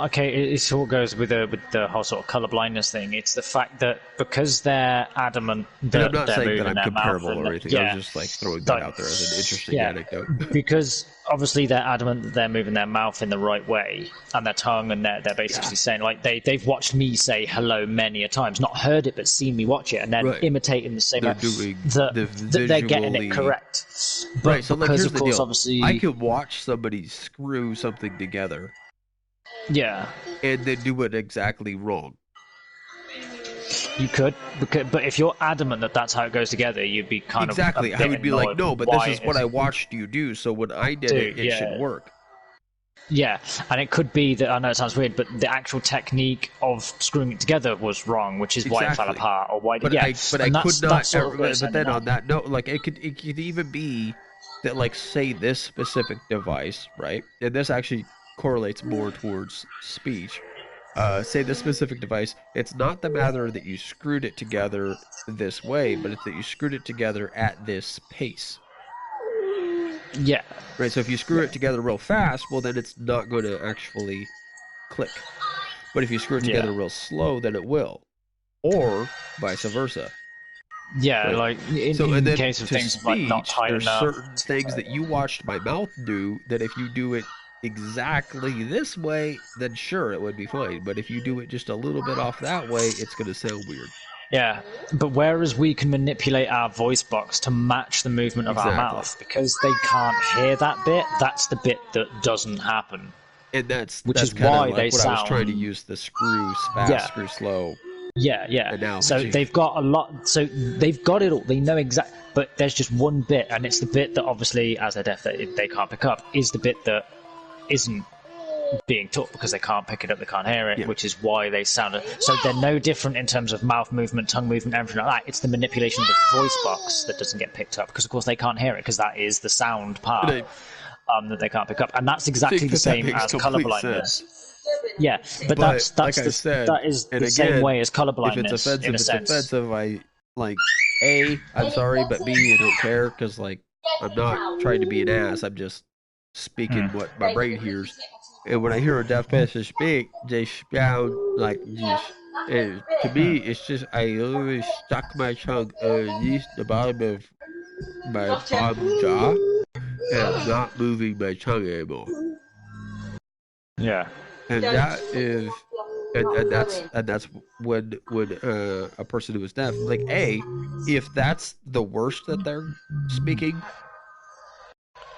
okay. It sort of goes with the whole sort of color blindness thing. It's the fact that because they're adamant that And I'm not they're saying that moving I'm their comparable mouth or and anything. I was just like throwing that out there as an interesting anecdote. Because obviously they're adamant that they're moving their mouth in the right way and their tongue, and they're basically saying like they've watched me say hello many a times, not heard it but seen me watch it, and they're imitating the same. They're doing they're getting it correct. But right. So like, because here's of the course, deal. obviously, I could watch somebody screw something together. Yeah. And then do it exactly wrong. You could, but if you're adamant that that's how it goes together, you'd be kind of exactly. I would be like, no, but this is what I watched you do. So when I did it should work. Yeah, and it could be that I know it sounds weird, but the actual technique of screwing it together was wrong, which is why it fell apart, or why. But I could not. But then on that note, like it could even be that, like, say this specific device, right? And this actually correlates more towards speech. Say this specific device, it's not the matter that you screwed it together this way, but it's that you screwed it together at this pace. Yeah. Right, so if you screw it together real fast, well, then it's not going to actually click. But if you screw it together real slow, then it will. Or vice versa. Yeah, right? Like in the case of things speech, like not tight there's enough. Certain things that you watched my mouth do that if you do it exactly this way, then sure, it would be fine. But if you do it just a little bit off that way, it's going to sound weird. Yeah, but whereas we can manipulate our voice box to match the movement of our mouth, because they can't hear that bit, that's the bit that doesn't happen. And that's why like they what sound. I was trying to use the screw fast, screw slow Yeah. So analogy. they've got a lot. So they've got it all. They know exact. But there's just one bit, and it's the bit that obviously, as they're deaf, they can't pick up. Is the bit that isn't being taught because they can't pick it up, they can't hear it, which is why they sound. So they're no different in terms of mouth movement, tongue movement, everything like that. It's the manipulation of the voice box that doesn't get picked up because, of course, they can't hear it because that is the sound part that they can't pick up, and that's exactly the same as colour blindness. Yeah, but that's like I the, said, that is the again, same way as colour if blindness. it's offensive, in a it's sense. offensive. I like I'm sorry, but B, I don't care because like I'm not trying to be an ass. I'm just speaking what my brain hears. And when I hear a deaf person speak, they sound like this. And to me, it's just I always stuck my tongue underneath the bottom of my bottom jaw, and I'm not moving my tongue anymore. Yeah. And that is, and that's when a person who is deaf, like if that's the worst that they're speaking,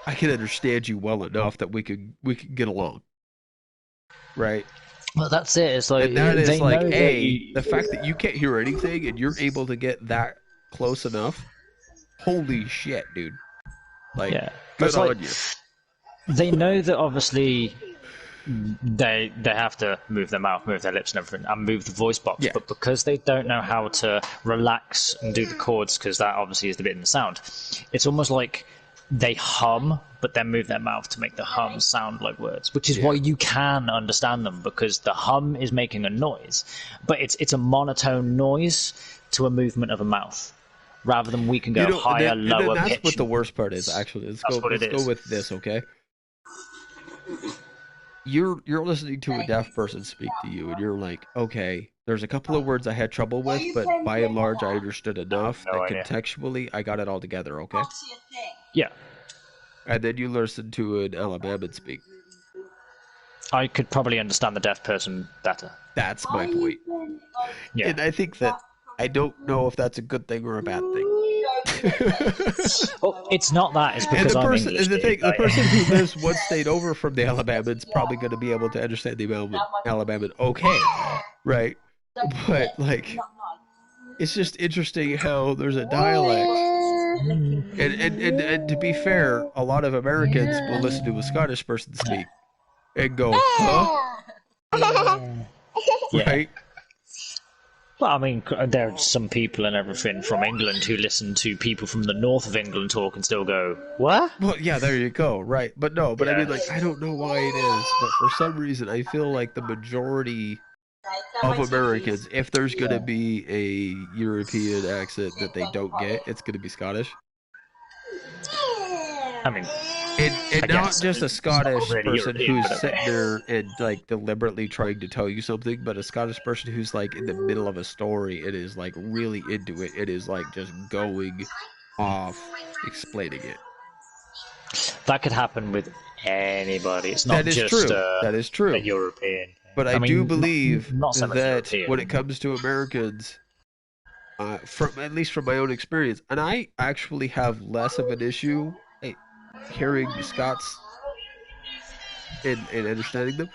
I can understand you well enough that we could get along, right? Well, that's it. It's like And that is they like know the fact that you can't hear anything and you're able to get that close enough. Holy shit, dude! Like, good on you. They know that obviously they have to move their mouth, move their lips, and everything, and move the voice box. Yeah. But because they don't know how to relax and do the chords, because that obviously is the bit in the sound, it's almost like they hum, but then move their mouth to make the hum sound like words, which is why you can understand them, because the hum is making a noise, but it's a monotone noise to a movement of a mouth, rather than we can go higher, lower and that's pitch. what the worst part is, actually. Let's go with this, okay? You're listening to a deaf person speak to you, and you're like, okay, there's a couple of words I had trouble with, but by and large, I understood enough that contextually, I got it all together, okay? Yeah. And then you listen to an Alabama speak. I could probably understand the deaf person better. That's my point. Yeah. And I think that I don't know if that's a good thing or a bad thing. Well, it's not that. It's because I'm English. The person who lives one state over from the Alabamans probably going to be able to understand the Alabama okay, right? But like, it's just interesting how there's a dialect, and to be fair, a lot of Americans will listen to a Scottish person speak and go, huh? Right? Well, I mean, there are some people and everything from England who listen to people from the north of England talk and still go, what? Well, yeah, there you go, right. But I mean, like, I don't know why it is, but for some reason, I feel like the majority of Americans, if there's going to be a European accent that they don't get, it's going to be Scottish. I mean... And not just a Scottish person who's sitting there and like deliberately trying to tell you something, but a Scottish person who's like in the middle of a story and is like really into it. It is like just going off explaining it. That could happen with anybody. It's not just true. That is true. A European. But I do believe not so much that European. when it comes to Americans, at least from my own experience, and I actually have less of an issue hearing Scots and understanding them,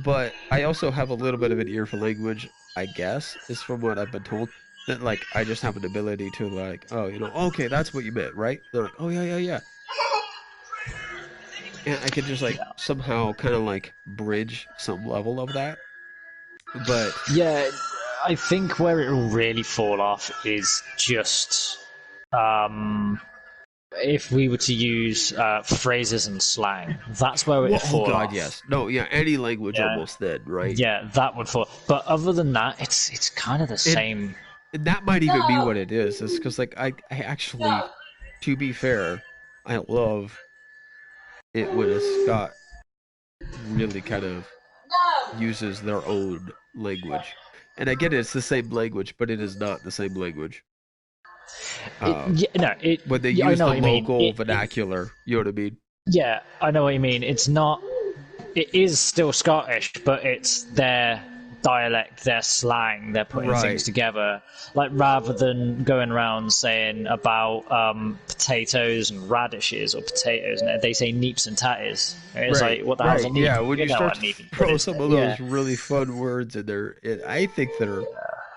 but I also have a little bit of an ear for language, I guess, is from what I've been told, that like I just have an ability to like, oh, okay, that's what you meant, right? They're like, oh yeah, and I can just like somehow kind of like bridge some level of that. But yeah, I think where it will really fall off is just if we were to use phrases and slang, that's where it would fall off. Oh god, yes. No, yeah, any language almost then, right? Yeah, that would fall. But other than that, it's kind of the same. And that might even be what it is. It's because like I actually, to be fair, I love it when a Scot really kind of uses their own language. And I get it, it's the same language, but it is not the same language. When they use the local vernacular, you know what I mean? Yeah, I know what you mean. It's not. It is still Scottish, but it's their dialect, their slang. They're putting things together, like rather than going around saying about potatoes and radishes or potatoes, and they say neeps and tatties. It's like, what the hell's a neep? Yeah, when you start to throw some of those really fun words in there, I think they're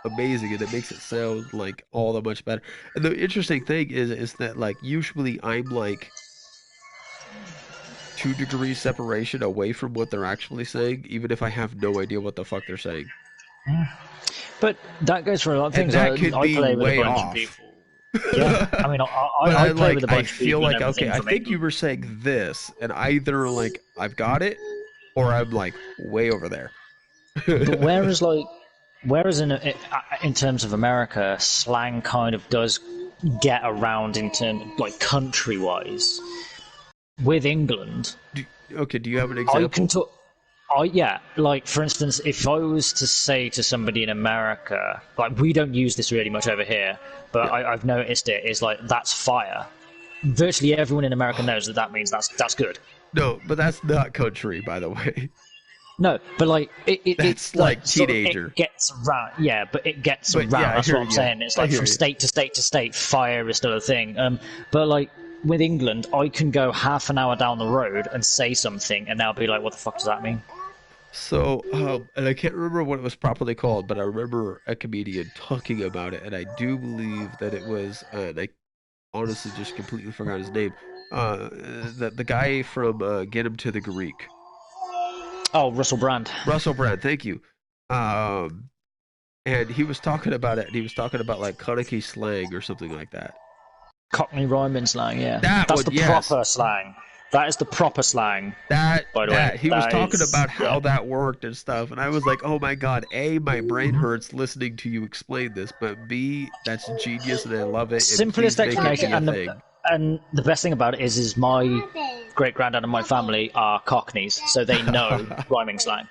amazing, and it makes it sound like all that much better. And the interesting thing is that like usually I'm like 2 degrees separation away from what they're actually saying, even if I have no idea what the fuck they're saying. But that goes for a lot of And things. that could I be play with a way bunch of off. people. Yeah, I mean, But I play with a I bunch of feel people and like okay, everything I from think you England. were saying this, and either like I've got it, or I'm like way over there. But whereas in terms of America, slang kind of does get around in terms like country wise. With England, Okay, do you have an I example? can talk. Yeah, like for instance, if I was to say to somebody in America, like we don't use this really much over here, but Yeah. I've noticed it is like that's fire. Virtually everyone in America knows that means that's good. No, but that's not country, by the way. No, but like That's it's like like sort of teenager. it gets around. Yeah, but it gets But around. yeah, I That's hear what I'm you. saying. It's I like hear from you. state to state to state, fire is still a thing. But like with England, I can go half an hour down the road and say something, and they'll be like, "What the fuck does that mean?" So, and I can't remember what it was properly called, but I remember a comedian talking about it, and I do believe that it was, and I honestly just completely forgot his name. The guy from Get Him to the Greek, Oh, Russell Brand. Russell Brand. Thank you. Um, and he was talking about it, and he was talking about like Kanaki slang or something like that. Cockney rhyming slang, yeah. That That's one, the yes. proper slang. That is the proper slang, That by the that way. he was That talking is, about how yeah. that worked and stuff, and I was like, "Oh my God! A, my brain hurts listening to you explain this, but B, that's genius and I love it, and Simplest please make it explanation, be a thing." and the best thing about it is my great granddad and my family are Cockneys, so they know rhyming slang.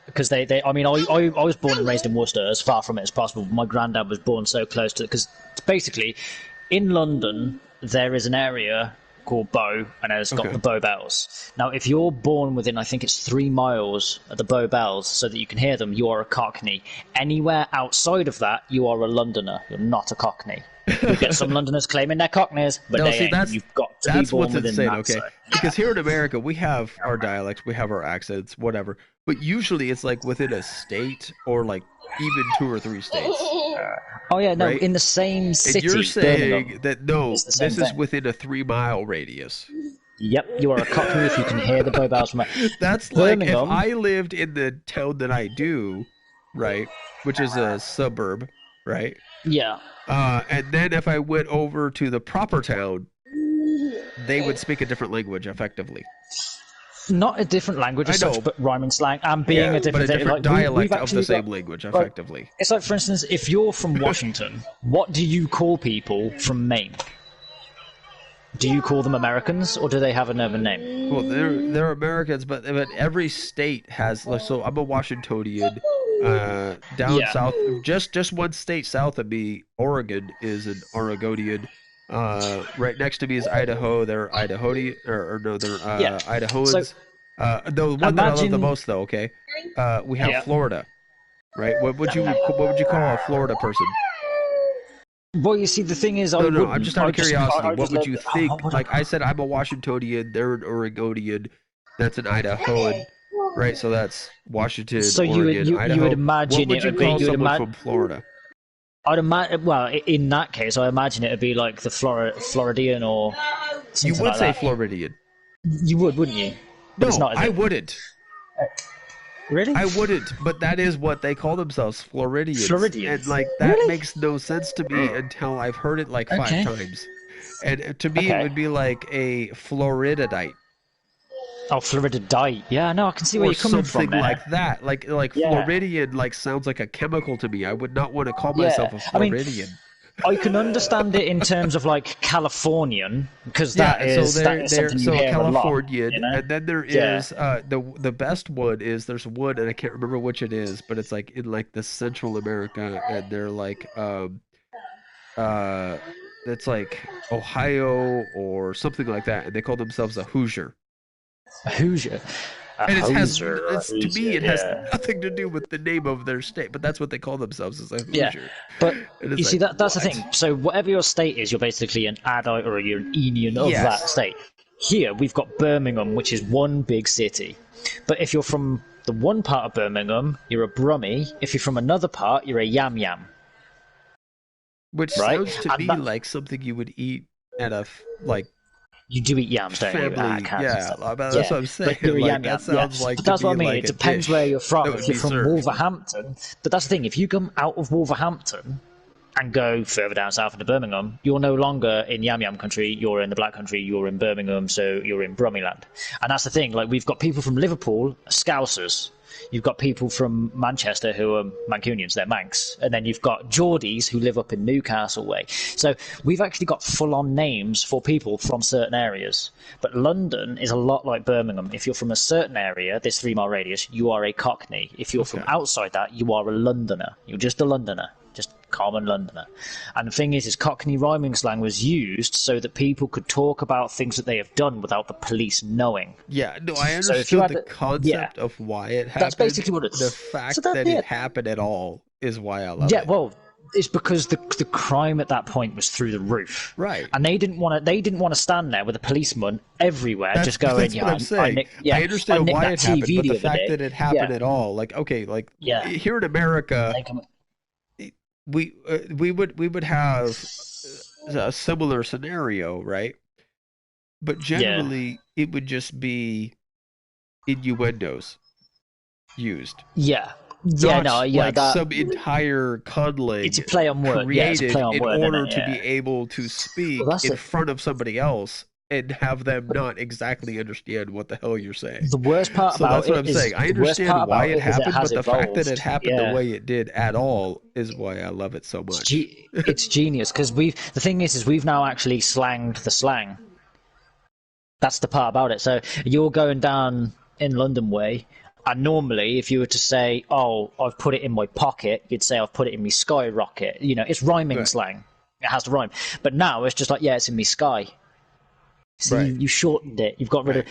Because I mean, I was born and raised in Worcester, as far from it as possible. My granddad was born so close to it, because basically, in London, there is an area called Bow, and it's got Okay. the Bow Bells. Now, if you're born within, I think it's 3 miles of the Bow Bells, so that you can hear them, you are a Cockney. Anywhere outside of that, you are a Londoner. You're not a Cockney. You get some Londoners claiming they're Cockneys, but No, they see, ain't. that's You've got to be that's born what's within insane. that. Okay, So, because here in America we have our dialects, we have our accents, whatever, but usually it's like within a state or like even 2 or 3 states, oh yeah, no, right? in the same And city, you're saying Birmingham, that no, it's the same this is thing. within a 3 mile radius. Yep, you are a Cockney if you can hear the Bow Bells from it. That's like if Birmingham, I lived in the town that I do, right, which is a suburb, right? yeah. And then if I went over to the proper town, they would speak a different language effectively. Not a different language as I know. such, but rhyming slang and being a different but a thing. different Like, dialect we've of the actually same got, language like, effectively. it's like, for instance, if you're from Washington, what do you call people from Maine? Do you call them Americans, or do they have another name? Well, they're Americans, but every state has. Like, so I'm a Washingtonian. Down Yeah. south, just one state south of me, Oregon is an Oregonian. Right next to me is Idaho. They're Idahoan, or no, they're Yeah. Idahoans. So The one that I love the imagine, most, though. Okay, we have yeah. Florida, right? What would you call a Florida person? Well, you see, the thing is, I No, no, wouldn't. I'm just out of curiosity. I What just would lived. you Oh, think? what would Like I said, I'm a Washingtonian. They're an Oregonian. That's an Idahoan, right? So that's Washington, So Oregon, you Idaho. would imagine What would it you would be. call You would someone imagine. from Florida? I'd imagine. Well, in that case, I imagine it would be like the Floridian or You something would like say that. Floridian. You would, wouldn't you? But it's No, not, is I it? wouldn't. Really? I wouldn't. But that is what they call themselves, Floridians. Floridians. And like that Really? makes no sense to me until I've heard it like 5 Okay. times. And to me, it Okay. would be like a Floridite. Oh, Floridite. Yeah, no, I can see where Or you're coming something from there. like that. Like Yeah. Floridian like sounds like a chemical to me. I would not want to call Yeah. myself a I mean, Floridian. I can understand it in terms of like Californian, because Yeah, that is they're something you so hear a lot. Californian, You know? and then there Yeah. is the best one is there's one and I can't remember which it is, but it's like in like the Central America, and they're like uh it's like Ohio or something like that, and they call themselves a Hoosier. A Hoosier. A And Hoosier. it's to me it yeah. has nothing to do with the name of their state, but that's what they call themselves, is a Yeah, Hoosier. but And it's you see like, that's the what? thing. So whatever your state is, you're basically an adult or you're an Union of that Yes. state. Here we've got Birmingham, which is one big city. But if you're from the one part of Birmingham, you're a Brummie. If you're from another part, you're a Yam Yam. Which Right? sounds to And me that, like something you would eat at a like you do eat yams, don't you? family. Cats and Yeah, stuff. that's Yeah, what I'm saying. but you're a Like yam that yam. Yeah, sounds like but to that's what I be mean. like It a depends where dish you're from. that would If you're be from served. Wolverhampton, but that's the thing. If you come out of Wolverhampton and go further down south into Birmingham, you're no longer in Yam Yam country. You're in the Black Country. You're in Birmingham, so you're in Brummieland. And that's the thing. Like we've got people from Liverpool, Scousers. You've got people from Manchester who are Mancunians, they're Manx. And then you've got Geordies who live up in Newcastle way. So we've actually got full-on names for people from certain areas. But London is a lot like Birmingham. If you're from a certain area, this 3-mile radius, you are a Cockney. If you're from outside that, you are a Londoner. You're just a Londoner. Just common Londoner. And the thing is Cockney rhyming slang was used so that people could talk about things that they have done without the police knowing. Yeah, no, I So if you understood had the concept of why it happened. that's basically what it's. The fact So that it happened at all is why I love it. Well, it's because the crime at that point was through the roof, Right. And they didn't want to stand there with a policeman everywhere just going. That's what I'm saying. I understand why it happened, but the fact that it happened at all, like okay, like here in America, we would have a similar scenario, right? But generally, it would just be innuendos used. Some entire cuddling. It's a play on word. Created Play on in word, order to be able to speak in front of somebody else and have them not exactly understand what the hell you're saying. The worst part so about that's what it I'm saying. I understand why it happened, but the fact that it evolved. happened the way it did at all is why I love it so much. It's genius because the thing is we've now actually slanged the slang. That's the part about it. So you're going down in London way, and normally if you were to say, "Oh, I've put it in my pocket," you'd say, "I've put it in my skyrocket." You know, it's rhyming slang. It has to rhyme. But now it's just like, "Yeah, it's in me sky." So you shortened it. You've got rid of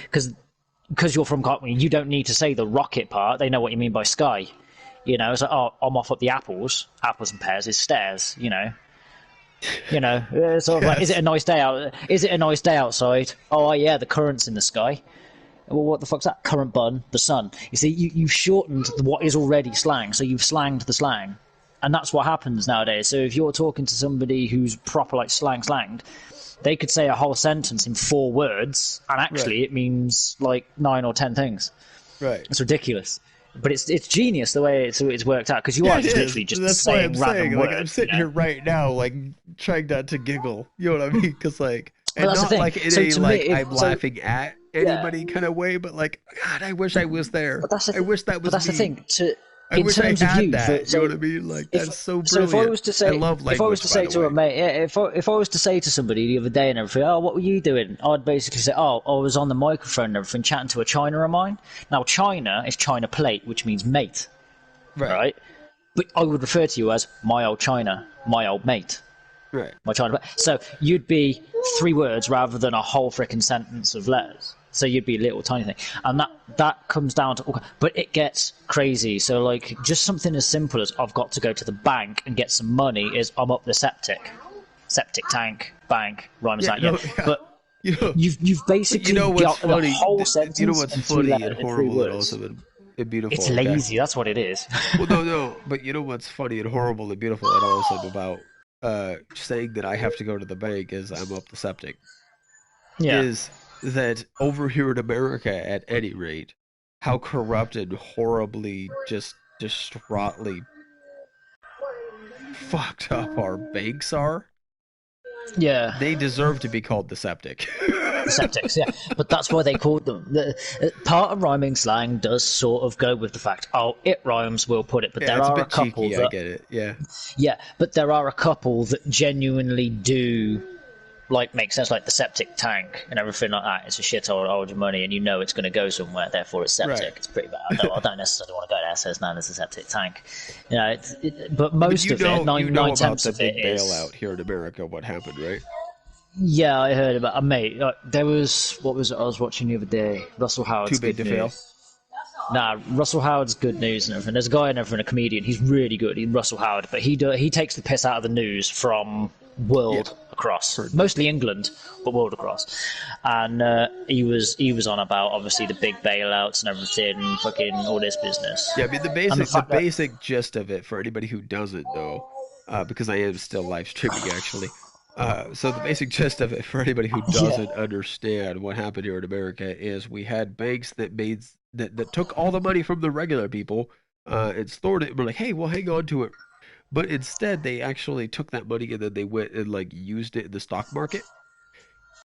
because you're from Cockney. You don't need to say the rocket part. They know what you mean by sky. You know, it's like, "Oh, I'm off up the apples. Apples and pears is stairs." You know. Sort of like, is it a nice day out? Is it a nice day outside? Oh yeah, the current's in the sky. Well, what the fuck's that? Current bun, the sun. You see, you've shortened what is already slang, so you've slanged the slang, and that's what happens nowadays. So if you're talking to somebody who's proper like slanged, they could say a whole sentence in 4 words, and actually it means like 9 or 10 things. Right. It's ridiculous. But it's genius the way it's worked out because you are just literally just saying random words. Like, I'm sitting here right now, like trying not to giggle. You know what I mean? Because like, and not like in a like I'm laughing at anybody kind of way, but like, God, I wish I was there. I wish that was. But that's me. the thing. I in wish I terms had of you, that. You know what I mean? Like that's so brilliant. So if I was to say, I love language, if I was to say to a mate, if I was to say to somebody the other day and everything, "Oh, what were you doing?" I'd basically say, "Oh, I was on the microphone and everything, chatting to a China of mine." Now, China is China plate, which means mate, right? But I would refer to you as my old China, my old mate, right? My China plate. So you'd be 3 words rather than a whole freaking sentence of letters. So you'd be a little tiny thing, and that comes down to. But it gets crazy. So like, just something as simple as I've got to go to the bank and get some money is I'm up the septic tank, bank, rhymes like But you've basically got the whole sentence. You know what's funny and horrible and also and beautiful. It's lazy. That's what it is. Well, no. But you know what's funny and horrible and beautiful and also about saying that I have to go to the bank is I'm up the septic. Yeah. Is that over here in America, at any rate, how corrupted, horribly, just distraughtly fucked up our banks are. Yeah. They deserve to be called the septic. The septics, yeah. But that's why they called them. Part of rhyming slang does sort of go with the fact, oh, it rhymes, we'll put it. But there are a couple cheeky, that... I get it, yeah. Yeah, but there are a couple that genuinely do... like make sense, like the septic tank and everything like that. It's a shit hold of money, and you know it's going to go somewhere. Therefore, it's septic. Right. It's pretty bad. I don't necessarily want to go there, so it's known as a septic tank. You know, but most of it, 9/10 of it is bailout here in America. What happened, right? Yeah, I heard about. Mate, there was what was it I was watching the other day? Russell Howard's Too Big Good to News. Fail. Nah, Russell Howard's Good News and everything. There's a guy in everything, a comedian. He's really good. He's Russell Howard, but he takes the piss out of the news from world across, mostly England, but world across. And he was on about obviously the big bailouts and everything, fucking all this business. Yeah, I mean the basic gist of it for anybody who doesn't know, because I am still live streaming actually. So the basic gist of it for anybody who doesn't understand what happened here in America is we had banks that took all the money from the regular people and stored it and were like, hey, we'll hang on to it. But instead they actually took that money and then they went and like used it in the stock market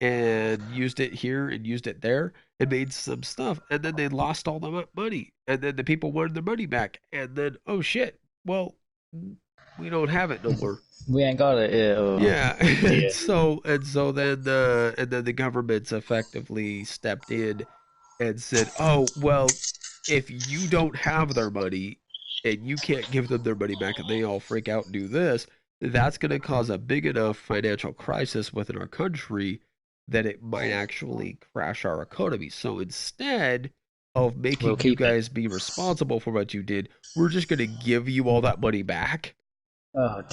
and used it here and used it there and made some stuff, and then they lost all the money, and then the people wanted their money back, and then oh shit, well, we don't have it no more. We ain't got it. Yeah. And so then the governments effectively stepped in and said, oh well, if you don't have their money and you can't give them their money back and they all freak out and do this, that's going to cause a big enough financial crisis within our country that it might actually crash our economy. So instead of making you guys be responsible for what you did, we're just going to give you all that money back for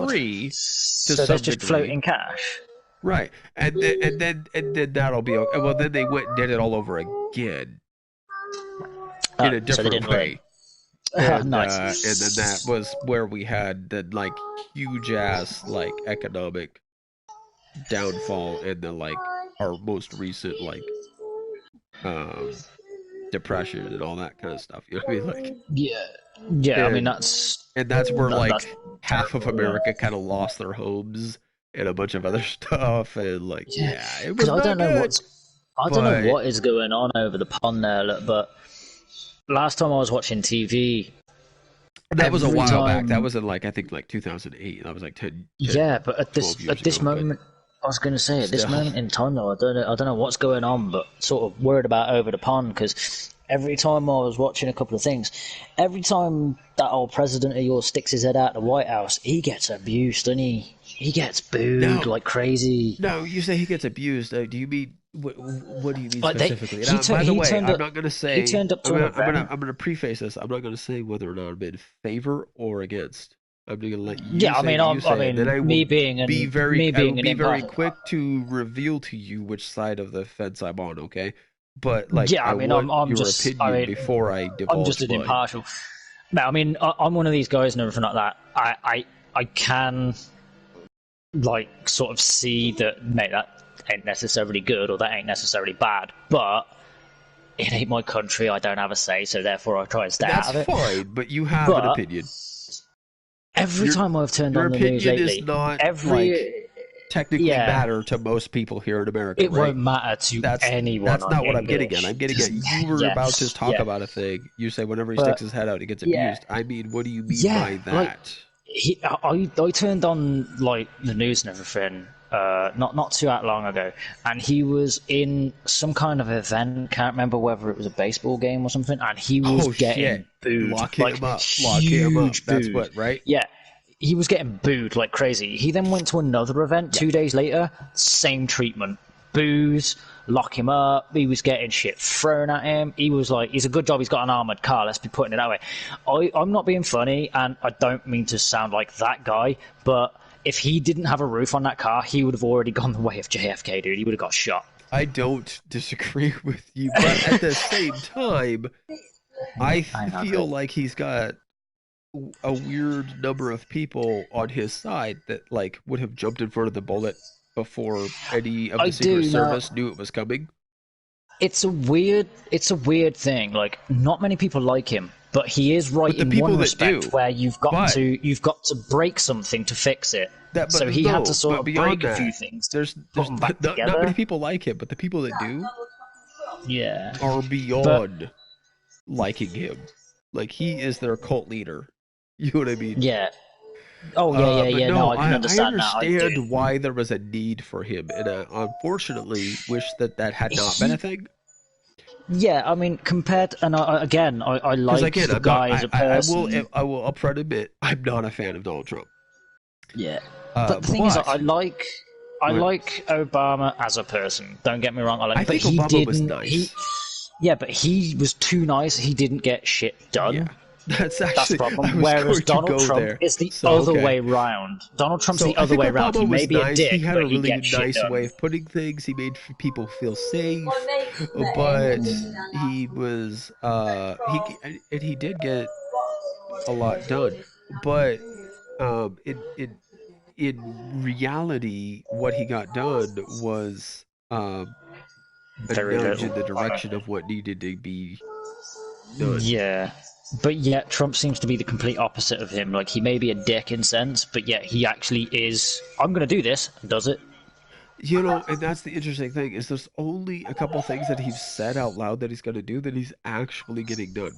free. So that's just floating cash. Right. And then that'll be okay. Well, then they went and did it all over again in a different way. And, nice. And then that was where we had the like huge ass like economic downfall in the like our most recent like depression and all that kind of stuff. You know what I mean? Like yeah. I mean that's where like half of America kind of lost their homes and a bunch of other stuff, and like it was I don't know what is going on over the pond there, but last time I was watching TV, that was a while back. That was in like I think like 2008. That was like 10. Yeah, but at this moment, I was going to say at this moment in time though, I don't know what's going on, but sort of worried about over the pond because every time I was watching a couple of things, every time that old president of yours sticks his head out the White House, he gets abused, doesn't he? He gets booed like crazy. No, you say he gets abused. Do you mean what do you mean like specifically? By the way, I'm not going to say. He turned up to I'm going to preface this. I'm not going to say whether or not I'm in favor or against. I'm going to let you. Yeah, say me being very quick to reveal to you which side of the fence I'm on. Okay, but like, yeah, I'm your just opinion before I divulge. I'm just an impartial. No, I mean, I'm one of these guys and everything like that. I can like sort of see that, mate, that ain't necessarily good or that ain't necessarily bad, but it ain't my country. I don't have a say, so therefore I try and stay out of it. That's fine, but you have an opinion. Every time I've turned on the news lately, your opinion is not technically matter to most people here in America. It won't matter to anyone. That's not what I'm getting at. I'm getting at you were about to talk about a thing. You say whenever he sticks his head out, he gets abused. I mean, what do you mean by that? I turned on like the news and everything not too long ago, and he was in some kind of event. Can't remember whether it was a baseball game or something, and he was getting booed. Lock him up. That's what, right? Yeah. He was getting booed like crazy. He then went to another event 2 days later, same treatment. Booze, lock him up. He was getting shit thrown at him. He was like, it's a good job he's got an armoured car, let's be putting it that way. I'm not being funny, and I don't mean to sound like that guy, but if he didn't have a roof on that car, he would have already gone the way of JFK, dude. He would have got shot. I don't disagree with you, but at the same time, I feel like he's got a weird number of people on his side that like would have jumped in front of the bullet before any of the Secret Service knew it was coming. It's a weird thing. Like, not many people like him, but he is right in one respect where you've got to break something to fix it. So he had to sort of break a few things. There's not many people like him, but the people that do, are beyond liking him. Like, he is their cult leader. You know what I mean? Yeah. Oh, yeah. No, I can understand that. I understand why there was a need for him, and unfortunately wish that had not been a thing. Yeah, I mean, compared, and I like the guy as a person. I will upfront admit, I'm not a fan of Donald Trump. Yeah. But the thing is, I like Obama as a person. Don't get me wrong. I think Obama was nice. But he was too nice. He didn't get shit done. That's That's the actually I problem. was Whereas going to Donald go Trump there. is the So other okay. way round. Donald Trump's So the I other think way round. He Obama may was be a nice. He dick, had but a he really gets shit nice way done. of putting things. He made people feel Well, safe, next to but it. he was and he did get a lot done. But in reality, what he got done was a Very nudge in little. the direction of what needed to be done. Yeah. But yet Trump seems to be the complete opposite of him. Like, he may be a dick in sense, but yet he actually is, I'm going to do this, and does it. And that's the interesting thing is there's only a couple things that he's said out loud that he's going to do that he's actually getting done.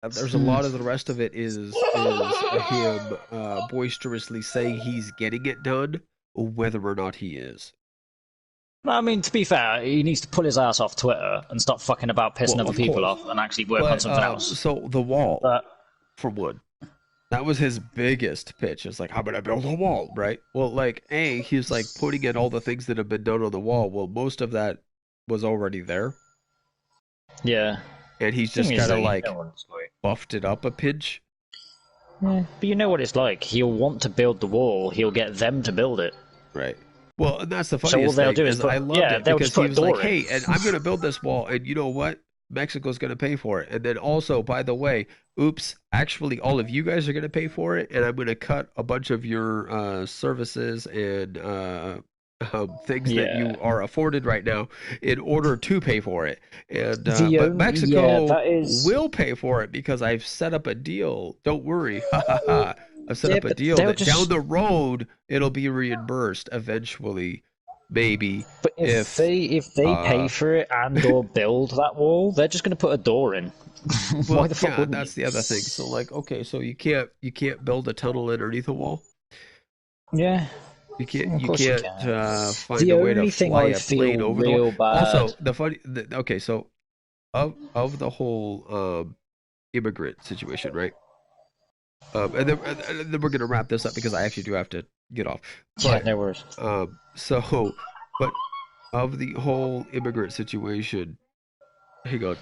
There's a Hmm. lot of the rest of it is him boisterously saying he's getting it done, whether or not he is. I mean, to be fair, he needs to pull his ass off Twitter and stop fucking about pissing Well, other of people course, off and actually work on but something else. so the wall But for one, that was his biggest pitch. It's like, I'm gonna build a wall, right? Well, like, he's like putting in all the things that have been done on the wall. Well, most of that was already there, yeah, and he's thing just is kind that of you know like what it's like. buffed it up a pinch. Yeah, but you know what it's like. He'll want to build the wall. He'll get them to build it. Right. Well, and that's the So all funniest they'll thing do is is put, I loved yeah, it they'll because just he put a was like, door in. "Hey, and I'm going to build this wall, and you know what? Mexico's going to pay for it. And then also, by the way, oops, actually, all of you guys are going to pay for it, and I'm going to cut a bunch of your services and things that Yeah. you are afforded right now in order to pay for it. And The but only, yeah, Mexico that is, will pay for it because I've set up a deal. Don't worry, ha ha ha. I've set yeah, up a but deal they'll that down just, the road it'll be reimbursed eventually, maybe but if if they pay uh for it and or build that wall, they're just going to put a door in. Why well, the fuck yeah, wouldn't you? that's the other thing. So like, okay, so you can't build a tunnel underneath a wall. Yeah, of You course you can't can. find The a way to only thing fly I a plane feel over the wall. real bad. Also, okay, so of the whole immigrant situation, right? And then we're gonna wrap this up because I actually do have to get off. Yeah, But no worries. so but of the whole immigrant situation, hang on.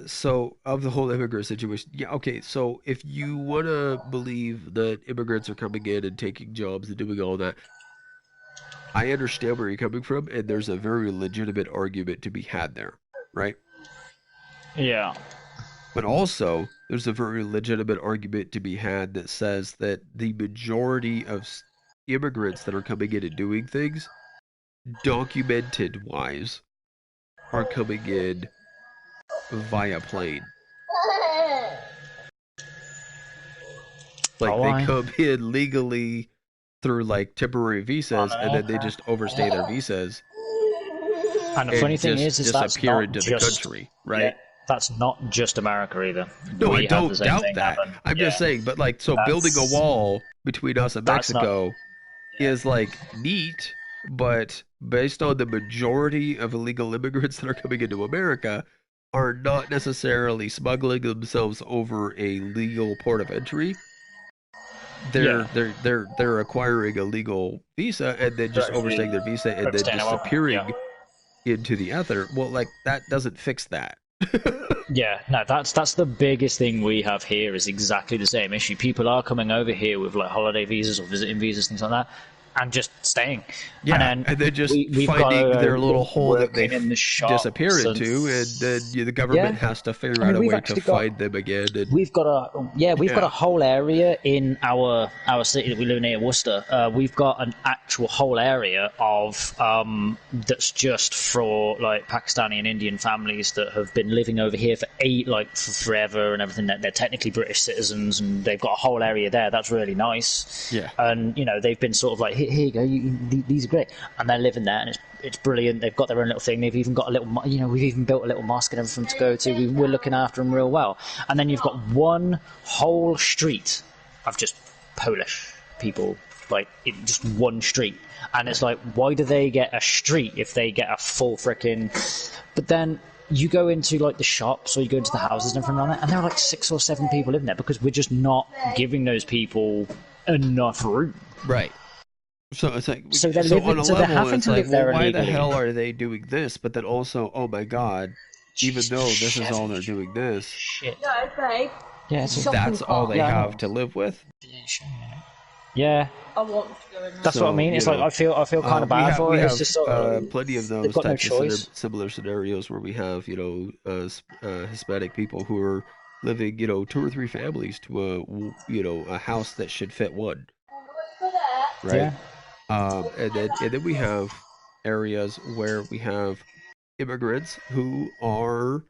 So of the whole immigrant situation, yeah, okay. So if you want to believe that immigrants are coming in and taking jobs and doing all that, I understand where you're coming from, and there's a very legitimate argument to be had there, right? Yeah. But also, there's a very legitimate argument to be had that says that the majority of immigrants that are coming in and doing things, documented wise, are coming in via plane. Oh, Like they why? come in legally through like temporary visas, and then they just overstay their visas And the funny and thing just is that's disappear not into the just, country, yeah, right? that's not just America either. No, I We have the don't same doubt thing that. happen. I'm just Yeah, saying, but like, so building a that's wall between us and that's not. Mexico is like neat, but based on the majority of illegal immigrants that are coming into America are not necessarily smuggling themselves over a legal port of entry. Yeah, They're acquiring a legal visa and then they're just actually overstaying their visa and then overstaying their welcome. Yeah. disappearing into the other. Well, like that doesn't fix that. Yeah, no, that's the biggest thing we have here is exactly the same issue. People are coming over here with like holiday visas or visiting visas, things like that, and just staying. And Yeah, then and then just we've got finding to their little hole that they working in the disappear shops and into, and then the government yeah. has to figure I out mean, a we've way to actually got find them again. And we've got a yeah, whole area in our city that we live in here, Worcester. We've got an actual whole area of that's just for like Pakistani and Indian families that have been living over here for for forever and everything. That they're technically British citizens, and they've got a whole area there. That's really nice. yeah, And they've been sort of like, here you go, these are great, and they're living there, and it's brilliant. They've got their own little thing. They've even got a little, we've even built a little mosque and everything to go to. We're looking after them real well. And then you've got one whole street of just Polish people, like just one street. And it's like, why do they get a street if they get a full frickin'? But then you go into like the shops or you go into the houses and everything like that, and there are like 6 or 7 people living there because we're just not giving those people enough room. Right. So it's like, So they're so living, on a so they're level, having it's to like, live there well, why the illegally. hell are they doing this? But then also, oh my god, even though this is all they're doing this, Shit. No, babe. Yeah, it's that's all they Yeah, I know. have to live with. Yeah, I want to go in there. that's what I mean. It's like I feel kind of bad for it. It's just sort of, plenty of they've those got no types of choice. similar scenarios where we have, Hispanic people who are living, 2 or 3 families to a house that should fit one, right? Yeah. And then we have areas where we have immigrants who are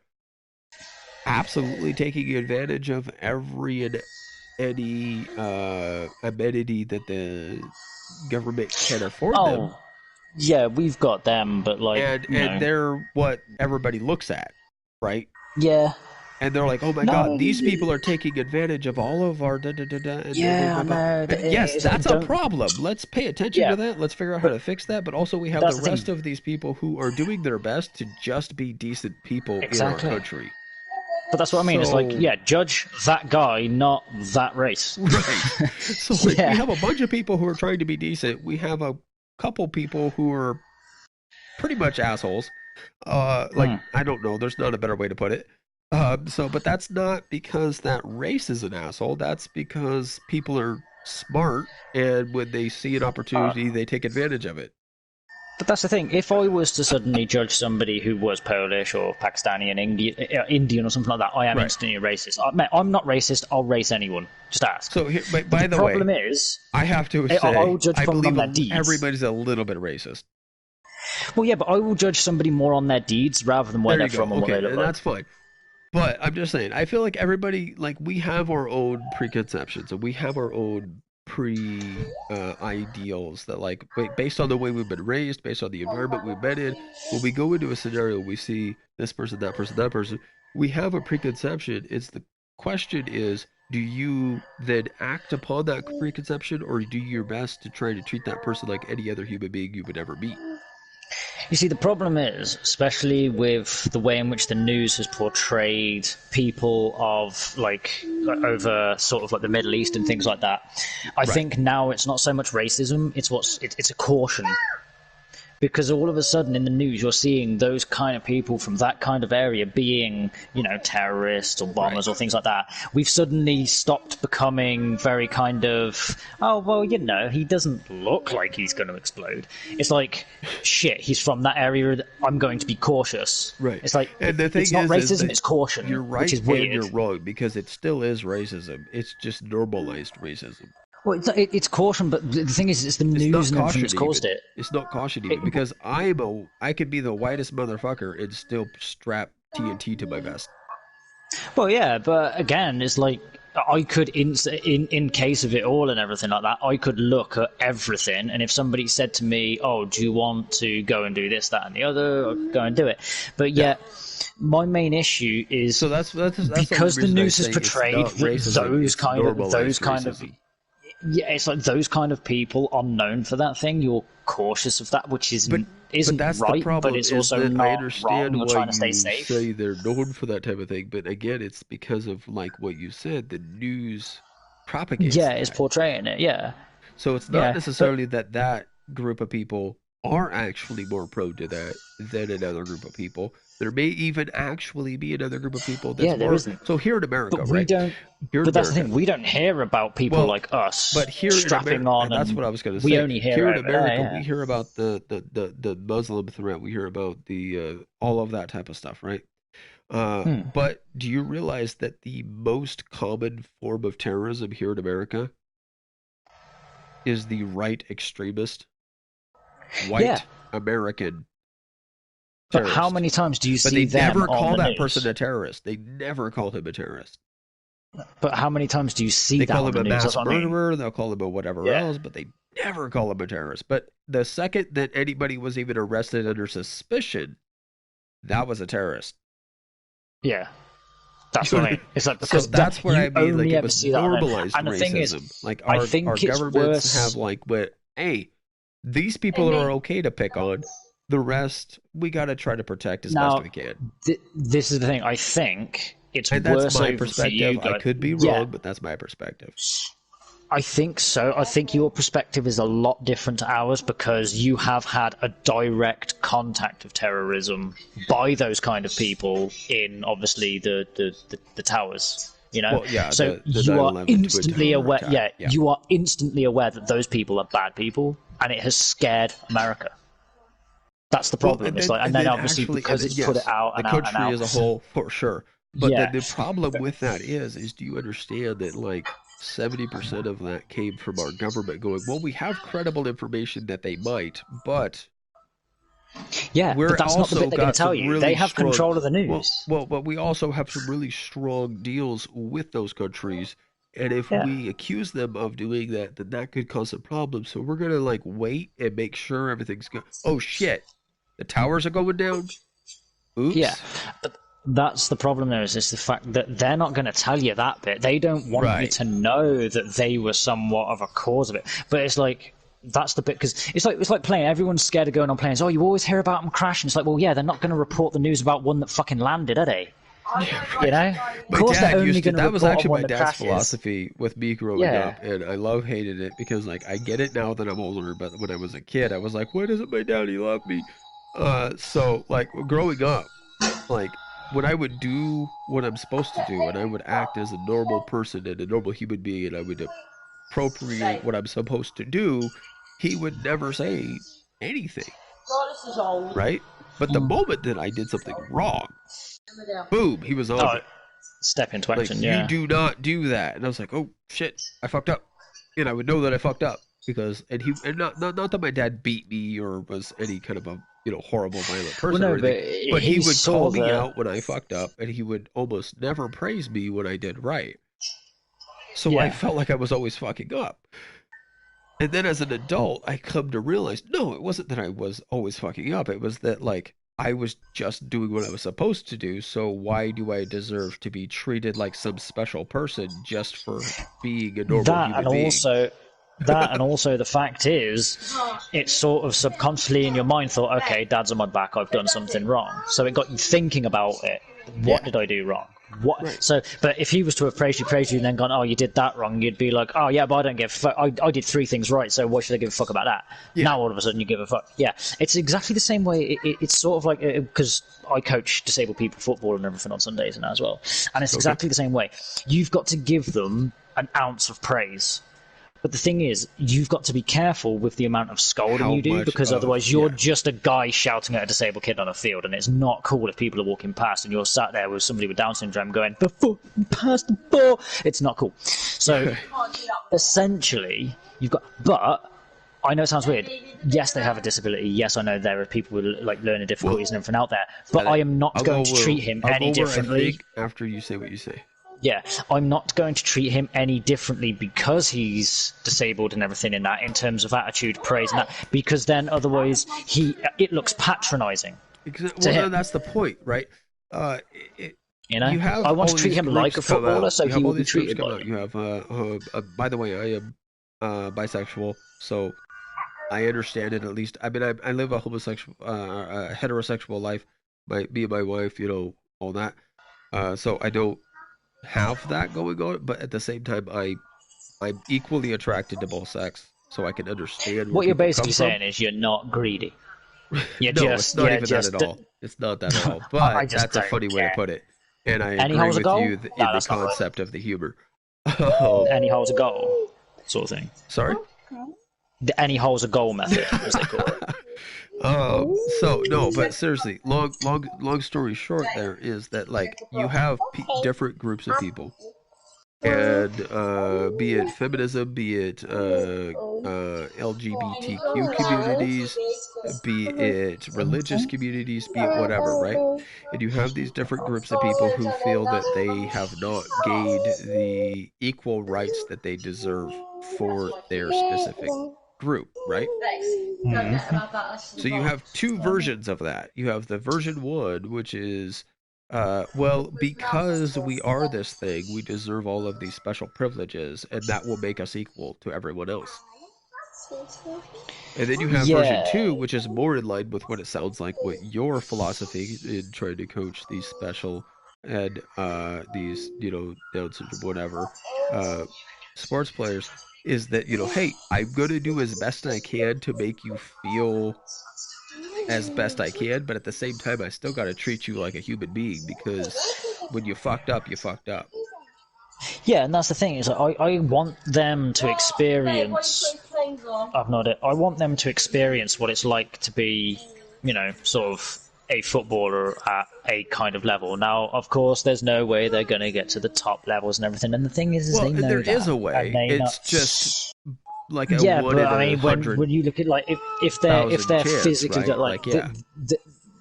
absolutely taking advantage of every and any amenity that the government can afford them. Oh, yeah, we've got them, but like, And they're what everybody looks at, right? yeah. And they're like, oh my god, these people are taking advantage of all of our Yeah, I know. And yes, that's a problem. Let's pay attention to that. Let's figure out how to fix that. But also, we have the rest of these people who are doing their best to just be decent people in our country. But that's what I mean. It's like, yeah, judge that guy, not that race. Right. So we have a bunch of people who are trying to be decent. We have a couple people who are pretty much assholes. I don't know. There's not a better way to put it. But that's not because that race is an asshole. That's because people are smart, and when they see an opportunity, they take advantage of it. But that's the thing. If I was to suddenly judge somebody who was Polish or Pakistani and Indian or something like that, I am instantly racist. I'm not racist. I'll race anyone. Just ask. So, by the way, problem is, I have to say, I will judge I from believe their deeds. Everybody's a little bit racist. Well, yeah, but I will judge somebody more on their deeds rather than where they're from and what they look like. That's fine. But I'm just saying, I feel like everybody, like, we have our own preconceptions, and we have our own ideals that, like, based on the way we've been raised, based on the environment we've been in, when we go into a scenario, we see this person, that person, that person, we have a preconception. The question is, do you then act upon that preconception, or do your best to try to treat that person like any other human being you would ever meet? You see, the problem is, especially with the way in which the news has portrayed people of, like, over sort of like the Middle East and things like that, I think now it's not so much racism, it's a caution. Because all of a sudden in the news you're seeing those kind of people from that kind of area being, terrorists or bombers or things like that. We've suddenly stopped becoming very kind of, oh, well, he doesn't look like he's going to explode. It's like, shit, he's from that area, I'm going to be cautious. Right. It's like, and the thing it's not racism, is it's caution. You're right, which is weird. and you're wrong, because it still is racism. It's just normalized racism. Well, it's caution, but the thing is, it's the news and everything that's caused it. It's not caution even, because I could be the whitest motherfucker and still strap TNT to my vest. Well, yeah, but again, it's like, I could, in case of it all and everything like that, I could look at everything, and if somebody said to me, oh, do you want to go and do this, that, and the other, I'd go and do it. But yet, my main issue is, so that's because the news has portrayed those kind of... Yeah, it's like those kind of people are known for that thing. You're cautious of that, which isn't that's right, the problem, but it's also not I understand wrong. You're trying to stay safe. Say they're known for that type of thing, but again, it's because of, like what you said, the news propagates. Yeah, it's portraying it. Yeah. So it's not necessarily that group of people are actually more prone to that than another group of people. There may even actually be another group of people that's there isn't. So here in America, but we don't. But that's the thing. We don't hear about people like us. But here strapping on. That's what I was going to say. We only hear here in America. We hear about the Muslim threat. We hear about the all of that type of stuff, right? But do you realize that the most common form of terrorism here in America is the right extremist, white American? But how many times do you see them? But they never call that news? person a terrorist. They never call him a terrorist. But how many times do you see they that call on him the a news? mass murderer. They'll call him a whatever else, but they never call him a terrorist. But the second that anybody was even arrested under suspicion, that was a terrorist. Yeah. That's what I mean. It's like, because so that's what I mean. Like, it was normalized and the racism. Thing is, like our governments have like, hey, these people are okay to pick on. The rest, we got to try to protect as best Now, we can. this is the thing. I think it's And that's worse my over for you perspective. I guys. could be Yeah, wrong, but that's my perspective. I think so. I think your perspective is a lot different to ours because you have had a direct contact of terrorism by those kind of people in obviously the towers. You know, Well, yeah, so the you are 9/11 Twin instantly Tower aware. attack. Yeah, Yeah. you are instantly aware that those people are bad people, and it has scared America. That's the Well, problem. It's like, and then obviously actually, and because then, it's put it yes, out the and out and country out. as a whole, for sure. But then Yeah, the problem with that is do you understand that like 70% of that came from our government going, well, we have credible information that they might, but yeah, but we're that's not the also bit they're going got to tell some you. They really have strong, control of the news. but we also have some really strong deals with those countries. And if Yeah. we accuse them of doing that, then that could cause a problem. So we're gonna like wait and make sure everything's good. Oh shit, the towers are going down. Yeah, Oops. but that's the problem there is the fact that they're not going to tell you that bit. They don't want you Right. to know that they were somewhat of a cause of it. But it's like that's the bit because it's like playing. Everyone's scared of going on planes. Oh, you always hear about them crashing. It's like, well, yeah, they're not going to report the news about one that fucking landed, are they? You know, of My course they're dad only used to, going to that was report on actually one my that dad's crashes. philosophy with me growing Yeah. up, and I love hated it because like I get it now that I'm older, but when I was a kid, I was like, why doesn't my daddy love me? So like growing up, like when I would do what I'm supposed to do, and I would act as a normal person and a normal human being, and I would appropriate what I'm supposed to do, he would never say anything, This is old. right? But the moment that I did something wrong, boom, he was on Oh, me. step into Like, action. you Yeah. do not do that. And I was like, oh shit, I fucked up. And I would know that I fucked up because, and not that my dad beat me or was any kind of a, horrible, violent Well, person or no, but anything, but he he would call saw me the. out when I fucked up and he would almost never praise me when I did right. So I Yeah. felt like I was always fucking up. And then as an adult, I come to realize, no, it wasn't that I was always fucking up. It was that like I was just doing what I was supposed to do. So why do I deserve to be treated like some special person just for being a normal That human and being? also the fact is, it's sort of subconsciously in your mind thought, okay, Dad's on my back, I've done something wrong. So it got you thinking about it. What Yeah. did I do wrong? What? Right. So, but if he was to have praised you, and then gone, oh, you did that wrong, you'd be like, oh yeah, but I don't give a fuck. I did 3 things right, so why should I give a fuck about that? Yeah. Now all of a sudden you give a fuck. Yeah, it's exactly the same way. It's sort of like because I coach disabled people football and everything on Sundays and that as well, and it's exactly the same way. You've got to give them an ounce of praise. But the thing is, you've got to be careful with the amount of scolding How you do, much because of- otherwise you're yeah. just a guy shouting at a disabled kid on a field, and it's not cool if people are walking past and you're sat there with somebody with Down syndrome going, "The foot, pass the ball." It's not cool. So essentially, you've got. But I know it sounds weird. Yes, they have a disability. Yes, I know there are people with like learning difficulties and everything out there. But I am not I'll going go to where- treat him I'll any go where I differently. think after you say what you say. Yeah, I'm not going to treat him any differently because he's disabled and everything in that, in terms of attitude, praise, and that, because then otherwise it looks patronising. Well, no, him. that's the point, right? It, You know, you have I want all to treat these him like a groups come footballer, out. so You he have all will be these groups treated come like. out. You have, by the way, I am bisexual, so I understand it at least. I mean, I live a homosexual, heterosexual life. Me and my wife, all that. So I don't have that going on, but at the same time, I'm equally attracted to both sex, so I can understand where What you're people basically come from. saying is you're not greedy. You're No, just, it's not even just, that at all. It's not that at all. I But just that's a don't funny way to care. put it. And I Any agree hole's a with goal? you No, in the that's not right. concept of the humor. Any hole's a goal, sort of thing. Sorry? The any hole's a goal method, as they call it. So no, but seriously, long story short, there is that like you have different groups of people, and be it feminism, be it LGBTQ communities, be it religious communities, be it whatever, right? And you have these different groups of people who feel that they have not gained the equal rights that they deserve for their specific group, right? So you have 2 versions of that. You have the version 1, which is, well, because we are this thing, we deserve all of these special privileges, and that will make us equal to everyone else. And then you have version Yeah, 2, which is more in line with what it sounds like, what your philosophy in trying to coach these special and these, Down syndrome, whatever, uh, sports players, is that, hey, I'm going to do as best I can to make you feel as best I can, but at the same time, I still got to treat you like a human being because when you fucked up, you fucked up. yeah, and that's the thing is I want them to experience. I've nodded. I want them to experience what it's like to be, sort of a footballer at a kind of level. Now, of course, there's no way they're going to get to the top levels and everything. And the thing is Well, they know there that, is a and way. they It's not. just like a Yeah, one but in I a mean, when hundred you look at like if thousand they're chance, physically right? like Like, yeah.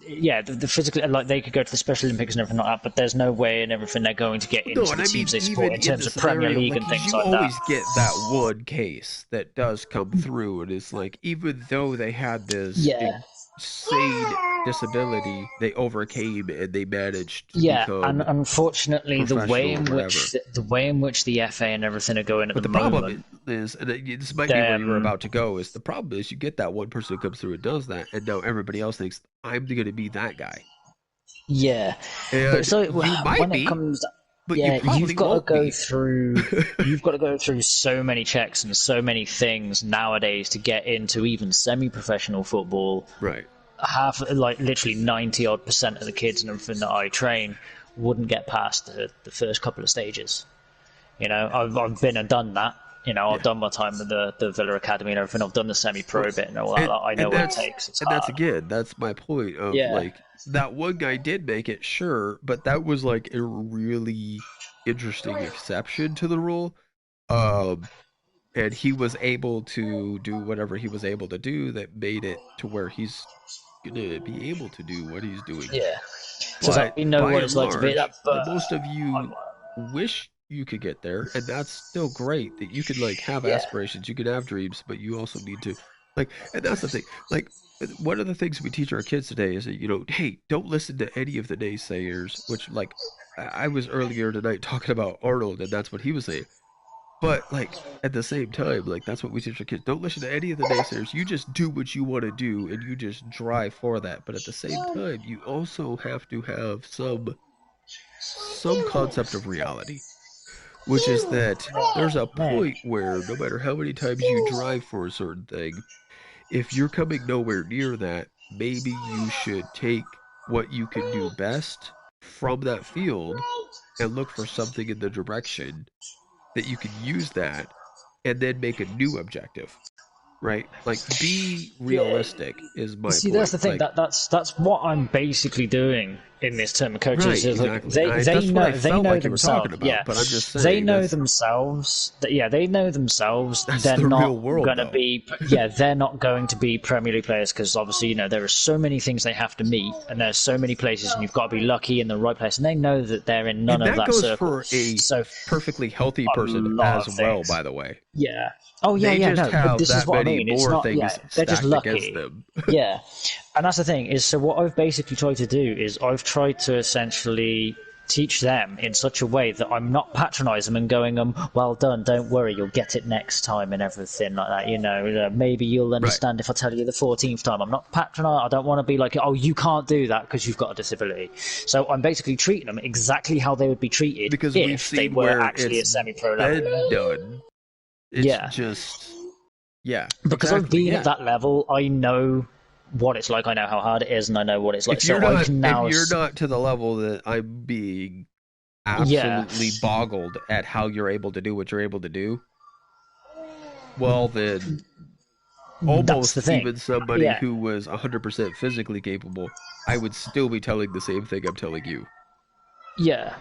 yeah, the physical, like they could go to the Special Olympics and everything like that, but there's no way and everything they're going to get No, into and the I mean, teams they support even in in terms the of Premier scenario, League like, and 'cause things you like that. always get that one case that does come through, and it's like, even though they had this Yeah, insane disability, they overcame and they managed to yeah, and become unfortunately, professional or whatever. the way in which the FA and everything are going at But the the problem moment, is, and this might be where you were um, about to go, is the problem is you get that one person who comes through and does that, and now everybody else thinks, I'm going to be that guy. yeah, but And so you when might it be, comes, but you yeah, probably won't be. you've got to go through so many checks and so many things nowadays to get into even semi-professional football. Right. Half, like literally 90% of the kids and everything that I train wouldn't get past the first couple of stages. I've been and done that. I've Yeah. done my time with the Villa Academy and everything. I've done the semi-pro Well, bit and all that. and Like, I know and what it that's takes. It's and that's hard. again, that's my point of Yeah, like that one guy did make it, sure, but that was like a really interesting exception to the rule. Um, and he was able to do whatever he was able to do that made it to where he's gonna be able to do what he's doing. yeah. Because But I know by what and it's like to be large, that, the but most of you wish you could get there, and that's still great that you could like have yeah, aspirations, you could have dreams, but you also need to like, and that's the thing. Like, one of the things we teach our kids today is that, hey, don't listen to any of the naysayers, which like I was earlier tonight talking about Arnold, and that's what he was saying. But like at the same time, like that's what we teach our kids. Don't listen to any of the naysayers. You just do what you want to do and you just drive for that. But at the same time, you also have to have some concept of reality, which is that there's a man. point where no matter how many times you drive for a certain thing, if you're coming nowhere near that, maybe you should take what you can do best from that field and look for something in the direction that you can use that and then make a new objective, right? Like, be Yeah, realistic is you my see, that's point. the thing. Like, That's what I'm basically doing in this term of coaches. right, Is like exactly. they That's what know I felt like you were talking themselves. about, Yeah, but I'm just they saying know that's themselves. They know themselves. that's They're the real not world, gonna though. be. Yeah, they're not going to be Premier League players because obviously there are so many things they have to meet, and there's so many places, and you've got to be lucky in the right place. And they know that they're in none And of that that goes circle. for a So perfectly healthy a person lot as of well, things. by the way. Yeah. Oh yeah, They yeah. just No, but have this is that what I many mean. It's more not. Yeah, things they're just stacked against lucky. them. Yeah, and that's the thing is. So what I've basically tried to do is I've tried to essentially teach them in such a way that I'm not patronising them and going, well done, don't worry, you'll get it next time and everything like that. Maybe you'll Right. understand if I tell you the 14th time. I'm not patronising. I don't want to be like, oh, you can't do that because you've got a disability. So I'm basically treating them exactly how they would be treated Because we've if they seen were where actually it's at semi-pro been level. done. It's Yeah. just, yeah, Because I've exactly, been at yeah. that level, I know what it's like. I know how hard it is, and I know what it's like. If you're So I not can if now, you're not to the level that I'm being yeah, absolutely boggled at how you're able to do what you're able to do, well then that's the almost thing. even somebody Yeah, who was 100% physically capable, I would still be telling the same thing I'm telling you. yeah,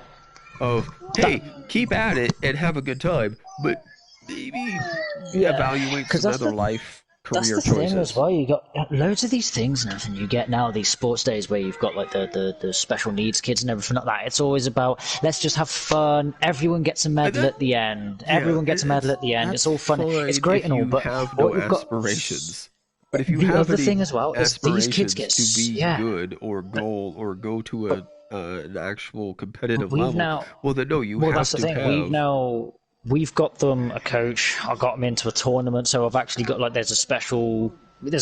Of, that, hey, keep at it and have a good time, but maybe yeah. evaluate Because some other life that's career the thing as choices. well. You got loads of these things and everything. You get now these sports days where you've got like the special needs kids and everything like that. It's always about let's just have fun. Everyone gets a And medal that, at the end. yeah, Everyone gets a medal at the end. It's that's all fun. It's fine great if and all, you but have no what you've got. aspirations. But if you The have other any thing as well is these kids aspirations get to be yeah. good or goal or go to But an actual competitive we've level, now well then no, you Well, that's have the to thing. have. we've got them a coach. I got them into a tournament, so I've actually got like there's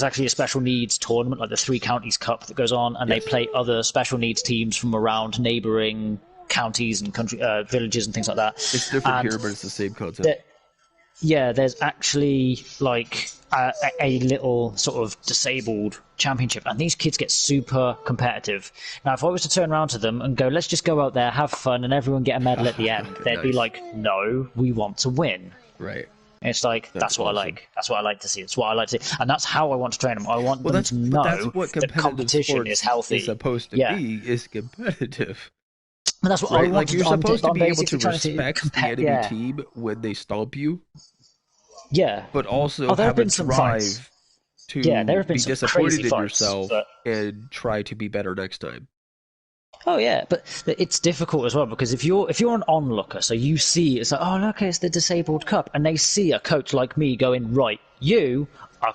actually a special needs tournament, like the Three Counties Cup that goes on, and Yes. they play other special needs teams from around neighbouring counties and country villages and things like that. It's different And here, but it's the same concept. yeah, there's actually like a little sort of disabled championship, and these kids get super competitive. Now, if I was to turn around to them and go, let's just go out there, have fun, and everyone get a medal at the end, they'd be Nice. like, no, we want to win. Right. And it's like, that's what I awesome. like. That's what I like to see. It's what I like to see. And that's how I want to train them. I want Well, them that's to know that's what that competitive competition sports is healthy. is supposed to Yeah. be. Is competitive. And that's what Right? I want Like to you're supposed to I'm be able basically to trying respect the enemy yeah. team when they stomp you, Yeah. but also Oh, there have have a been some fights. drive to Yeah, there have been be some disappointed crazy in fights, yourself but... and try to be better next time. Oh yeah, but it's difficult as well because if you're an onlooker, so you see it's like, oh look, it's the disabled cup, and they see a coach like me going, right, you are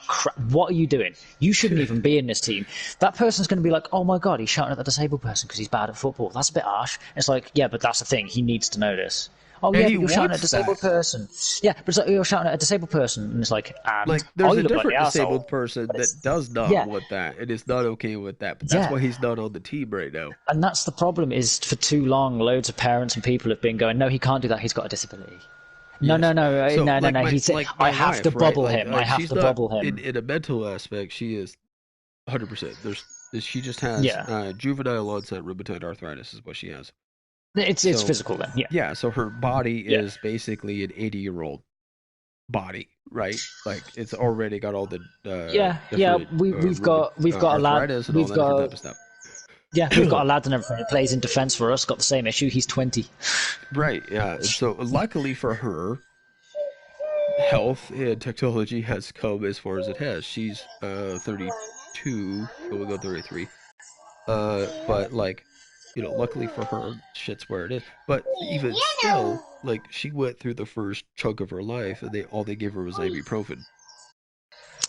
what are you doing? You shouldn't even be in this team. That person's going to be like, oh my god, he's shouting at the disabled person because he's bad at football. That's a bit harsh. It's like, yeah, but that's the thing. He needs to know this. Oh And yeah, he but you're shouting at a wants disabled that. person. Yeah, but it's like you're shouting at a disabled person, and it's like, and Like there's you a look like different the disabled arsehole. person But that it's... does not yeah. want that and is not okay with that. But that's Yeah. why he's not on the team right now. And that's the problem is for too long, loads of parents and people have been going, no, he can't do that. He's got a disability. No, Yes. no, no, So, no, no, like no. He said, like I my have to wife, right? bubble Like, him. I have she's to not bubble him. in a mental aspect. She is 100%. She just has Yeah. juvenile onset rheumatoid arthritis is what she has. It's So physical then. Yeah. yeah, so her body Yeah. is basically an 80-year-old body, right? Like it's already got all the Yeah. different, We've got a lad. arthritis and all We've that different got type of stuff. yeah. We've got a lad and everything. He plays in defence for us. Got the same issue. He's 20. Right, yeah. And so luckily for her, health and technology has come as far as it has. She's 32, going on 33. But like, luckily for her, shit's where it is. But even still, like she went through the first chunk of her life, and all they gave her was ibuprofen.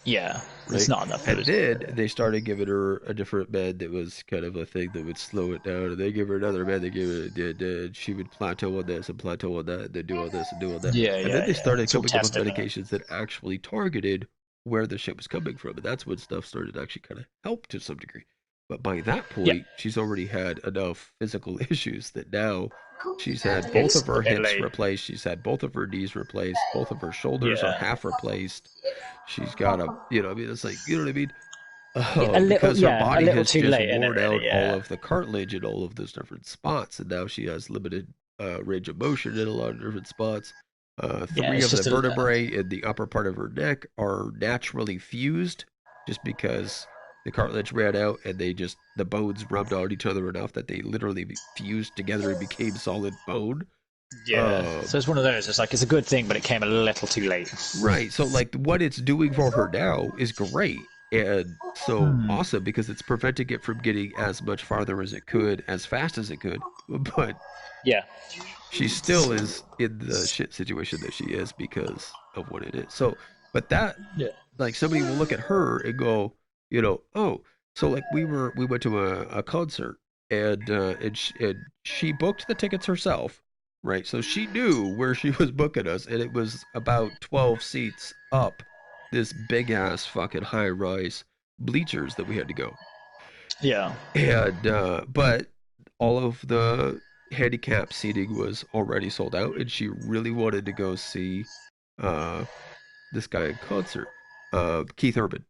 Yeah. Right? It's not enough. And then they started giving her a different med that was kind of a thing that would slow it down. And they gave her another med. They gave her, she would plateau on this and plateau on that, and then do all this and do all that. Yeah. And Yeah. then they started It's all coming up with tested. medications that actually targeted where the shit was coming from. And that's when stuff started to actually kind of help to some degree. But by that point, Yeah. she's already had enough physical issues that now she's had both It's of her a bit hips late. replaced. She's had both of her knees replaced. Both of her shoulders are Yeah. half replaced. She's got a, I mean, it's like, you know what I mean? A little, Because her yeah, a body little has too just late, isn't it, worn really? out all Yeah. of the cartilage in all of those different spots, and now she has limited range of motion in a lot of different spots. Yeah, Three it's of the just vertebrae in the upper part of her neck are naturally fused, just because the cartilage ran out and the bones rubbed on each other enough that they literally fused together and became solid bone. Yeah. So it's one of those. It's like it's a good thing, but it came a little too late. Right. So like what it's doing for her now is great and so awesome because it's preventing it from getting as much farther as it could, as fast as it could. But Yeah. she still is in the shit situation that she is because of what it is. So, but that Yeah. like somebody will look at her and go, oh, so like we went to a concert and she booked the tickets herself, right? So she knew where she was booking us, and it was about 12 seats up this big ass fucking high rise bleachers that we had to go. Yeah. And but all of the handicap seating was already sold out, and she really wanted to go see uh this guy in concert, Keith Urban.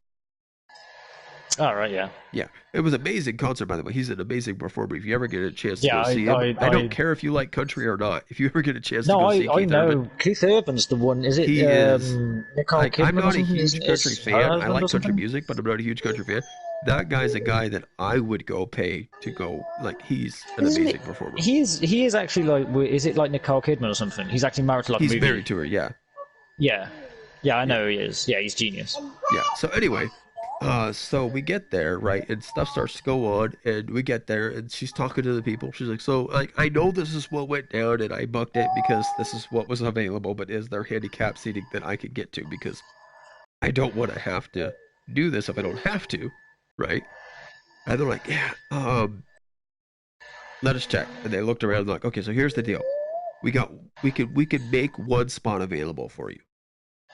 All right. Yeah. Yeah, it was an amazing concert, by the way. He's an amazing performer. If you ever get a chance to Yeah. go see him, I don't care if you like country or not. If you ever get a chance to No, go see I Keith know Urban, Keith Urban's the one. Is it he is. Nicole Like, Kidman I'm or not a something? huge country Is fan. her I husband like or country something? music, but I'm not a huge country fan. That guy's a guy that I would go pay to go. Like, he's an Isn't amazing it? performer. He is actually like. Is it like Nicole Kidman or something? He's actually married to like a He's movie. married to her, yeah. Yeah. Yeah, I know he is. Yeah, he's genius. Yeah. So anyway, so we get there, right, and stuff starts to go on, and we get there, and she's talking to the people. She's like, "So, like, I know this is what went down, and I booked it because this is what was available, but is there handicap seating that I could get to? Because I don't want to have to do this if I don't have to, right?" And they're like, "Yeah, let us check." And they looked around, and like, "Okay, so here's the deal. we could make one spot available for you,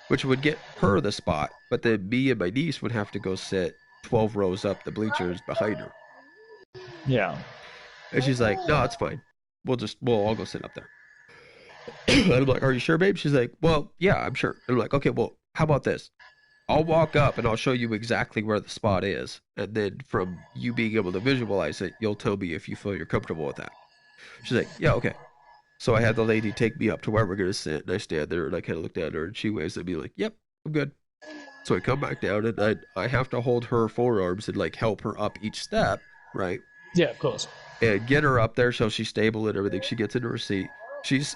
which would get her the spot, but then me and my niece would have to go sit 12 rows up the bleachers behind her. Yeah. And she's like, no, it's fine. We'll all go sit up there. And I'm like, are you sure, babe? She's like, well, yeah, I'm sure. And I'm like, okay, well, how about this? I'll walk up and I'll show you exactly where the spot is. And then from you being able to visualize it, you'll tell me if you feel you're comfortable with that. She's like, yeah, okay. So I had the lady take me up to where we're going to sit. And I stand there and I kind of looked at her and she waves at me like, yep, I'm good. So I come back down and I have to hold her forearms and like help her up each step, right? Yeah, of course. And get her up there so she's stable and everything. She gets into her seat. She's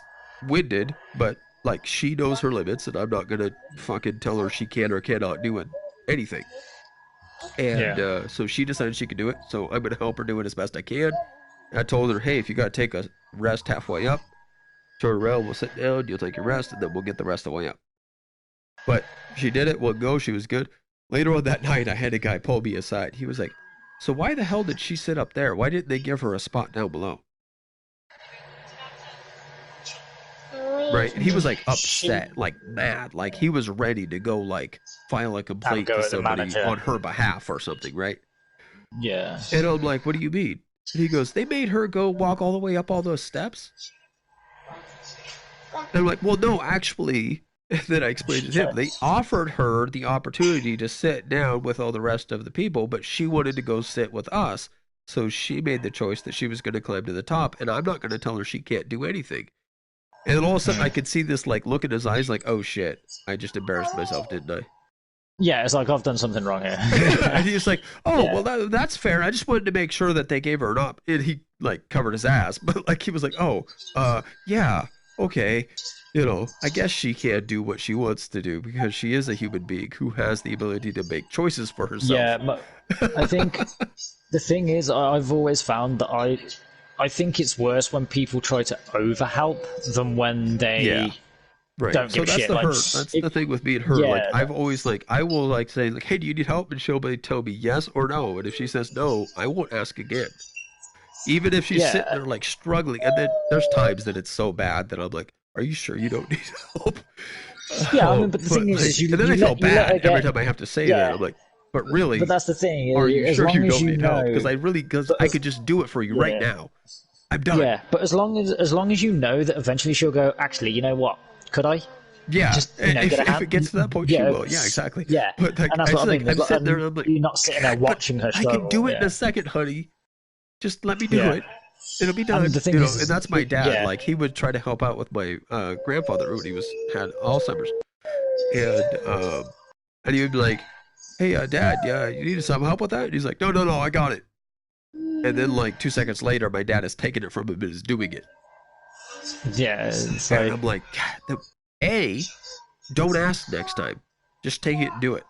winded, but like she knows her limits, and I'm not gonna fucking tell her she can or cannot do anything. And so she decided she could do it, so I'm gonna help her do it as best I can. And I told her, hey, if you gotta take a rest halfway up, turn around, we'll sit down, you'll take your rest, and then we'll get the rest of the way up. But she did it, one go, she was good. Later on that night, I had a guy pull me aside. He was like, so why the hell did she sit up there? Why didn't they give her a spot down below? Right, and he was like upset, like mad, like he was ready to go like file a complaint to somebody on her behalf or something, right? Yeah. And I'm like, what do you mean? And he goes, they made her go walk all the way up all those steps? And I'm like, well, no, actually, and then I explained to him, they offered her the opportunity to sit down with all the rest of the people, but she wanted to go sit with us, so she made the choice that she was going to climb to the top, and I'm not going to tell her she can't do anything. And then all of a sudden, I could see this like look in his eyes, like, "Oh shit, I just embarrassed myself, didn't I?" Yeah, it's like I've done something wrong here. And he's like, "Oh, yeah. Well, that's fair. I just wanted to make sure that they gave her an op." And he like covered his ass, but like he was like, "Oh, yeah, okay, I guess she can't do what she wants to do because she is a human being who has the ability to make choices for herself." Yeah, I think the thing is, I've always found that I think it's worse when people try to overhelp than when they don't give a shit. That's the thing with me and her. Yeah, like I've always I will like say like, hey, do you need help? And she'll tell me yes or no. And if she says no, I won't ask again. Even if she's sitting there like struggling. And then there's times that it's so bad that I'm like, are you sure you don't need help? Yeah, I mean, but the thing is, and then I feel bad every time I have to say that. I'm like, but really, but that's the thing. Are you sure you don't need help? Because I could just do it for you right now. I'm done. Yeah, but as long as you know that eventually she'll go, actually, you know what? Could I? Yeah, just, if it gets to that point, she will. Yeah, exactly. Yeah, but and that's what I mean. I'm sitting there and I'm like, you're not sitting there watching her struggle. I can do it in a second, honey. Just let me do it. It'll be done. And that's my dad. Yeah. Like he would try to help out with my grandfather when he had Alzheimer's, and he would be like, "Hey, Dad, you need some help with that?" And he's like, "No, I got it." And then like 2 seconds later, my dad has taken it from him and is doing it. Yeah, and I'm like, don't ask next time. Just take it and do it,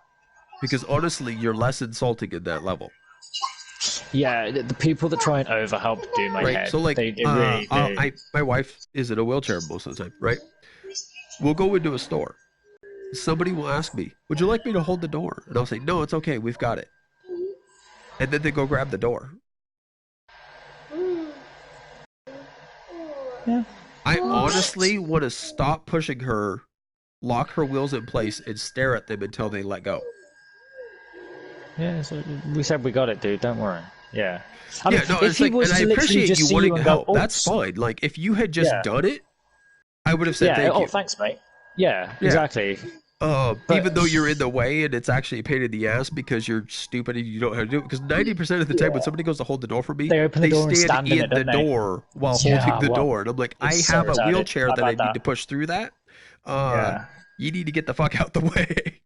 because honestly, you're less insulting in that level. Yeah, the people that try and overhelp do my head. So like, they really do. My wife is in a wheelchair most of the time, right? We'll go into a store. Somebody will ask me, "Would you like me to hold the door?" And I'll say, "No, it's okay. We've got it." And then they go grab the door. Yeah. I honestly want to stop pushing her, lock her wheels in place, and stare at them until they let go. Yeah, so we said we got it, dude. Don't worry. Yeah. And I appreciate you wanting to help. That's fine. Like, if you had just done it, I would have said thank you. Oh, thanks, mate. Yeah, exactly. Even though you're in the way and it's actually a pain in the ass because you're stupid and you don't know how to do it. Because 90% of the time when somebody goes to hold the door for me, they stand in the door while holding the door. And I'm like, I have a wheelchair that I need to push through that. You need to get the fuck out the way.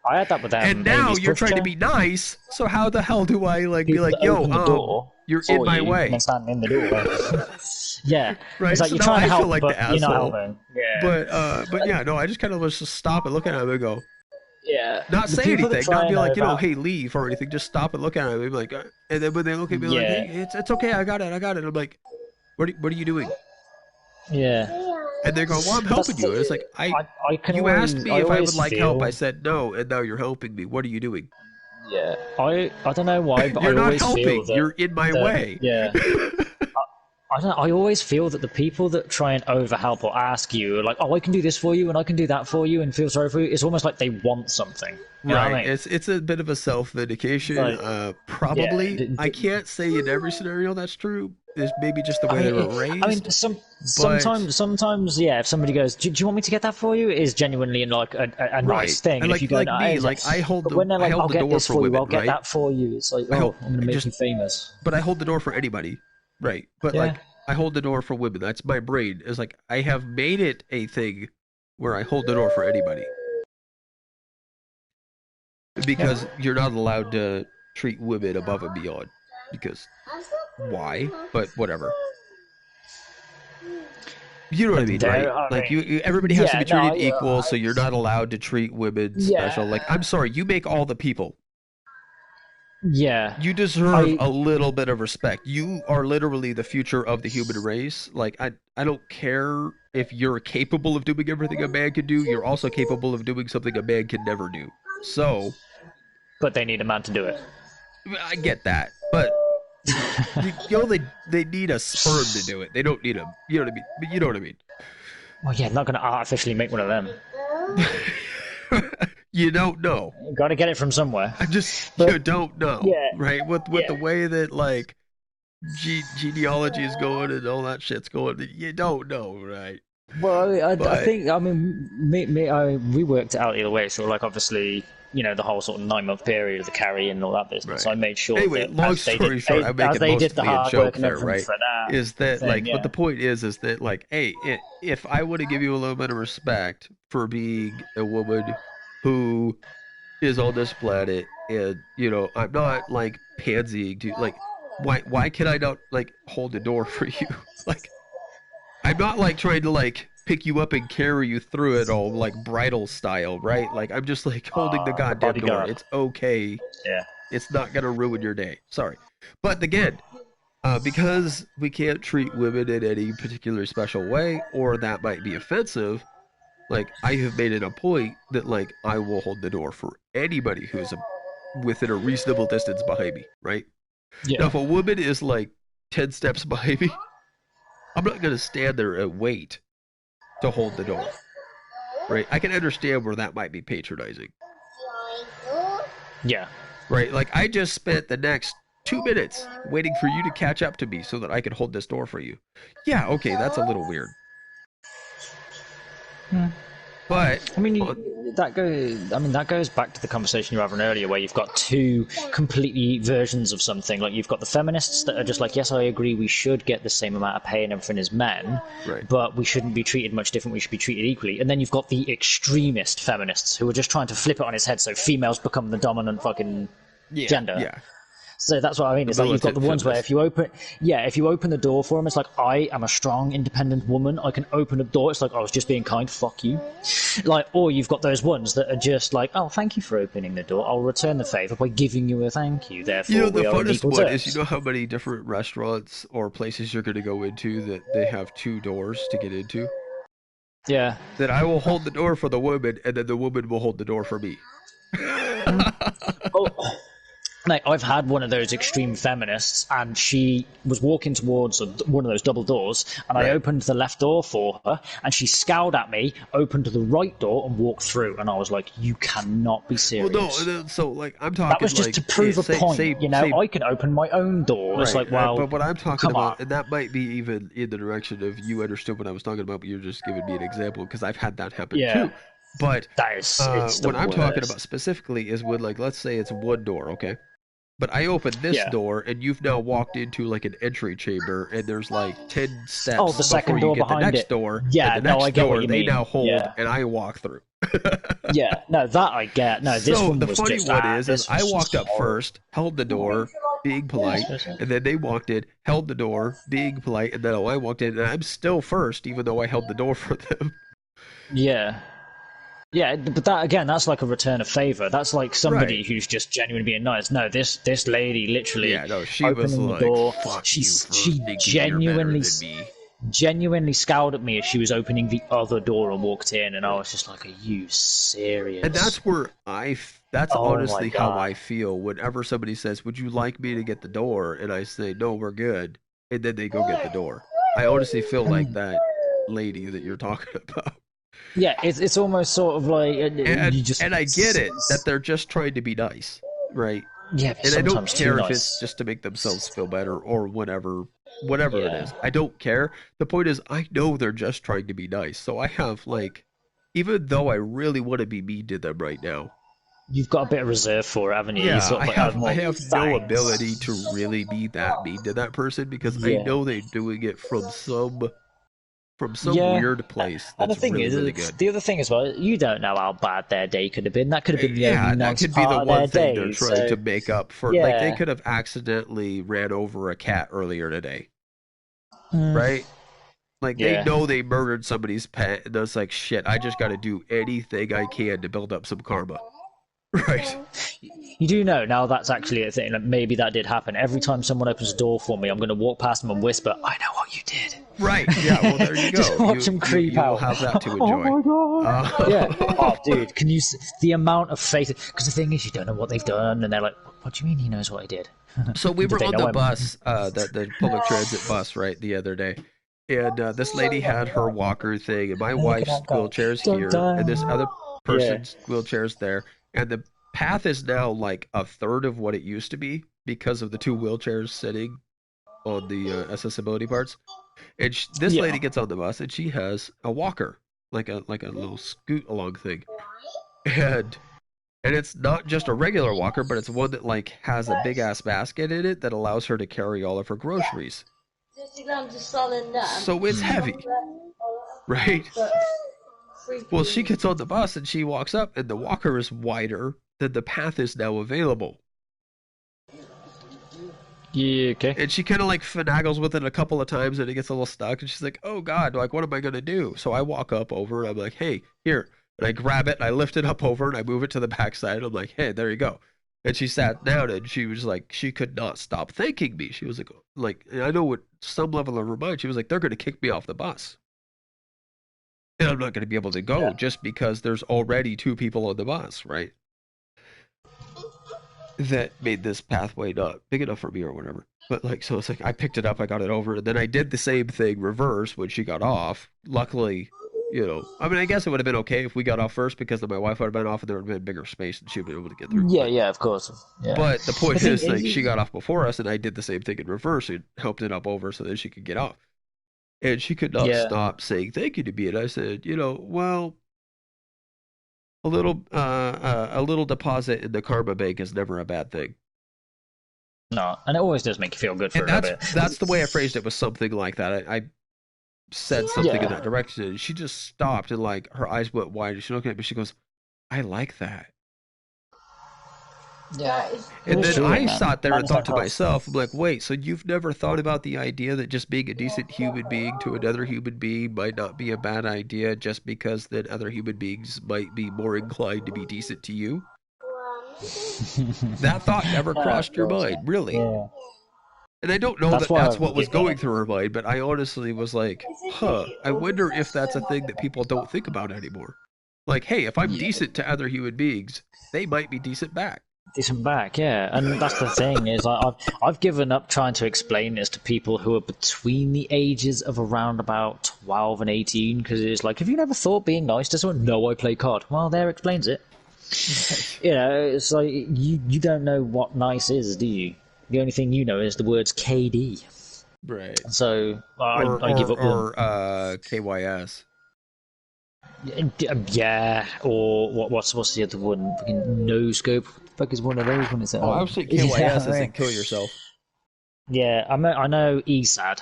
I had that with them. And now you're trying to be nice, so how the hell do I be like, yo, you're in my way? And stand in the door. Yeah, right. It's like so you're trying to help, like but the you're not asshole. helping. Yeah. But yeah, no, I just kind of just stop and look at him and go, yeah, not say anything, not be like, hey, leave or anything. Just stop and look at him and be like, and then when they look at me like, hey, it's okay, I got it. I'm like, what are you doing? Yeah. And they go, well, I'm helping you. And it's like, you asked me if I would like help. I said no, and now you're helping me. What are you doing? Yeah, I don't know why, but you're I not always helping. feel that you're in my way. Yeah. I don't know, I always feel that the people that try and overhelp or ask you are like, oh, I can do this for you and I can do that for you and feel sorry for you. It's almost like they want something. You know what Right. I mean? It's a bit of a self-vindication. Like, yeah. Probably. I can't say in every scenario that's true. It's maybe just the way they were I mean, raised. But sometimes, yeah. If somebody goes, do you want me to get that for you? Is genuinely like a right. nice thing. And And if you go, like no, me, it's like but when they're I like, held I'll the get door this for for you, women, I'll get right? that for you. It's like, I oh, hold I'm gonna make just you famous. but I hold the door for anybody. Right. But Yeah. like I hold the door for women. That's my brain. It's like I have made it a thing where I hold the door for anybody. Yeah. Because you're not allowed to treat women above and beyond. Because why? But whatever. You know what I But mean, right? there, I Like mean, everybody has to yeah, be no, treated equal, so you're not allowed to treat women special. Like, yeah, I'm sorry, you make all the people. yeah. You deserve I a little bit of respect. You are literally the future of the human race. Like, I don't care if you're capable of doing everything a man can do. You're also capable of doing something a man can never do. So, But they need a man to do it. I get that, but they need a sperm to do it. They don't need a you know what I mean. You know what I mean. Well, yeah, not gonna artificially make one of them. You don't know. Got to get it from somewhere. I just you But don't know, yeah, right? With the yeah. way that like genealogy is going and all that shit's going, you don't know, right? Well, I But think I mean we worked it out either way. So like obviously, the whole sort of 9 month period of the carry and all that business. right. I made sure Anyway, that long story short, I'm as making they did the mostly a hard work joke and there, everything right? for that Is that thing, like, but yeah, the point is that like, hey, if I want to give you a little bit of respect for being a woman who is on this planet, and I'm not like pansying to like, why can I not like hold the door for you? Like, I'm not like trying to like pick you up and carry you through it all like bridal style, right? Like I'm just like holding the the goddamn door. bodyguard, It's okay. yeah, It's not gonna ruin your day. Sorry, but again, because we can't treat women in any particular special way, or that might be offensive. Like I have made it a point that like I will hold the door for anybody who's within a reasonable distance behind me, right? Now, yeah. if a woman is like 10 steps behind me, I'm not gonna stand there and wait to hold the door, right? I can understand where that might be patronizing, Yeah. right? Like I just spent the next 2 minutes waiting for you to catch up to me so that I could hold this door for you. Yeah, okay, that's a little weird. Hmm. But I mean, that goes back to the conversation you were having earlier, where you've got two completely versions of something. Like you've got the feminists that are just like, yes, I agree, we should get the same amount of pay and everything as men, right. but we shouldn't be treated much different. We should be treated equally. And then you've got the extremist feminists who are just trying to flip it on its head, so females become the dominant fucking gender. Yeah. So that's what I mean. It's like you've got the ones where if you open the door for them, it's like, I am a strong, independent woman. I can open a door. It's like, I was just being kind. Fuck you. Like, or you've got those ones that are just like, oh, thank you for opening the door. I'll return the favor by giving you a thank you. Therefore, the we are on funnest equal one terms. is, how many different restaurants or places you're going to go into that they have 2 doors to get into? Yeah. That I will hold the door for the woman, and then the woman will hold the door for me. Oh. Like, I've had one of those extreme feminists, and she was walking towards one of those double doors, and Right. I opened the left door for her, and she scowled at me, opened the right door, and walked through. And I was like, "You cannot be serious." Well, no, so like I'm talking That was just like, to prove a point. say, I can open my own door. right, It's like, well, but what I'm talking come about, on. and that might be even in the direction of you understood what I was talking about, but you're just giving me an example because I've had that happen Yeah, too. But it's the what I'm talking about worst. specifically is when, like, let's say it's one door, okay? But I open this Yeah. door, and you've now walked into like an entry chamber, and there's like 10 Oh, steps the before second you door get the behind next it. door, Yeah, and the no, I next get what door you they mean. now hold, Yeah, and I walk through. yeah, no, that I get. No, this So one the was funny just one that. is This I was walked just up horrible. first, held the door, being polite, and then they walked in, held the door, being polite, and then I walked in, and I'm still first, even though I held the door for them. Yeah. Yeah, but that again, that's like a return of favor. That's like somebody Right. who's just genuinely being nice. No, this lady literally Yeah, no, she was opening the like, door. fuck you for She thinking you're better than me. genuinely scowled at me as she was opening the other door and walked in, and I was just like, "Are you And serious?" that's where that's Oh my honestly how god. I feel whenever somebody says, "Would you like me to get the door?" And I say, "No, we're good." and then they go get the door. I honestly feel like that lady that you're talking about. Yeah, it's almost sort of like And you just and I get it that they're just trying to be nice, right? yeah, but And I don't sometimes too care if it's nice. just to make themselves feel better or whatever it Yeah, is. I don't care. The point is, I know they're just trying to be nice. So I have like, even though I really want to be mean to them right now, you've got a bit of reserve for it, haven't you? You yeah, sort of like have I more have no ability to thanks. really be that mean to that person because I Yeah, know they're doing it from some yeah. weird place And the that's thing really, is, really good. the other thing as well, you don't know how bad their day could have been. That could have been the only Yeah, that nice could be the part of one their thing they're day. trying So to make up for. Like they yeah, could have accidentally ran over a cat earlier today, mm, right? Like they yeah. know they murdered somebody's pet, and it's like shit. I just got to do anything I can to build up some karma, right? You do know now that's actually a thing. Like maybe that did happen. Every time someone opens a door for me, I'm going to walk past them and whisper, "I know what you did." Right. Yeah. Well, there you Just go. watch them creep You will out. have that to Oh enjoy. my god! Yeah. Oh, Uh, dude, can you? The amount of faith? Because the thing is, you don't know what they've done, and they're like, "What do you mean he knows what he did?" so we Did were they on know the him? bus, the public transit bus, right, the other day, and this lady had her walker thing, and my Look at wife's that guy. wheelchair's Don't here, and this die. other Yeah. person's wheelchair's there, and the path is now like a third of what it used to be because of the two wheelchairs sitting on the accessibility parts. And this lady Yeah. gets on the bus, and she has a walker, like a little scoot along thing, and it's not just a regular walker, but it's one that like has a big ass basket in it that allows her to carry all of her groceries. So it's heavy, right? Well, she gets on the bus and she walks up, and the walker is wider than the path is now available. Yeah. Okay. And she kind of like finagles with it a couple of times, and it gets a little stuck. And she's like, "Oh God, like what am I gonna do?" So I walk up over, and I'm like, "Hey, here!" And I grab it, and I lift it up over, and I move it to the backside. And I'm like, "Hey, there you go." And she sat down, and she was like, she could not stop thanking me. She was like, I know what some level of her mind, she was like, "They're gonna kick me off the bus, and I'm not gonna be able to go Yeah. just because there's already two people on the bus, right?" That made this pathway not big enough for me or whatever. But like, so it's like I picked it up, I got it over, and then I did the same thing reverse when she got off. Luckily, I mean, I guess it would have been okay if we got off first because then my wife would have been off and there would have been bigger space and she would be able to get through. Yeah. But Yeah. Of course. Yeah. the The point thing is, like, is, she got off before us and I did the same thing in reverse and helped it up over so that she could get off. And she could not yeah. stop saying thank you to me. And I said, well, a little deposit in the karma bank is never a bad thing. No, and it always does make you feel good for And a that's bit. that's the way I phrased it, was something like that. I said something in Yeah. that direction, and she just stopped and like her eyes went wide. And she looked at me. She goes, "I like that." Yeah. It And is then true, I man. sat there and Man's thought to mental health. myself, I'm like, "Wait, so you've never thought about the idea that just being a decent human being to another human being might not be a bad idea, just because then other human beings might be more inclined to be decent to you?" That thought never Yeah, of crossed your course. mind, really. Yeah. And I don't know That's that why that's I've what was given going up. through her mind, but I honestly was like, huh, I wonder if that's a thing that people don't think about anymore. Like, hey, if I'm Yeah. decent to other human beings, they might be decent back. Decent back, yeah, and that's the thing is I've given up trying to explain this to people who are between the ages of around about 12 and 18 because it's like, have you never thought being nice to someone? No, I play COD. Well, there explains it. Right. It's like you don't know what nice is, do you? The only thing you know is the words KD. Right. So Or I give or up one. or KYS. Yeah, or what's the other one? Fucking no scope. What the fuck is one of those when it's at Oh, I home? was saying Yeah, KYS as in kill yourself. yeah. I know ESAD,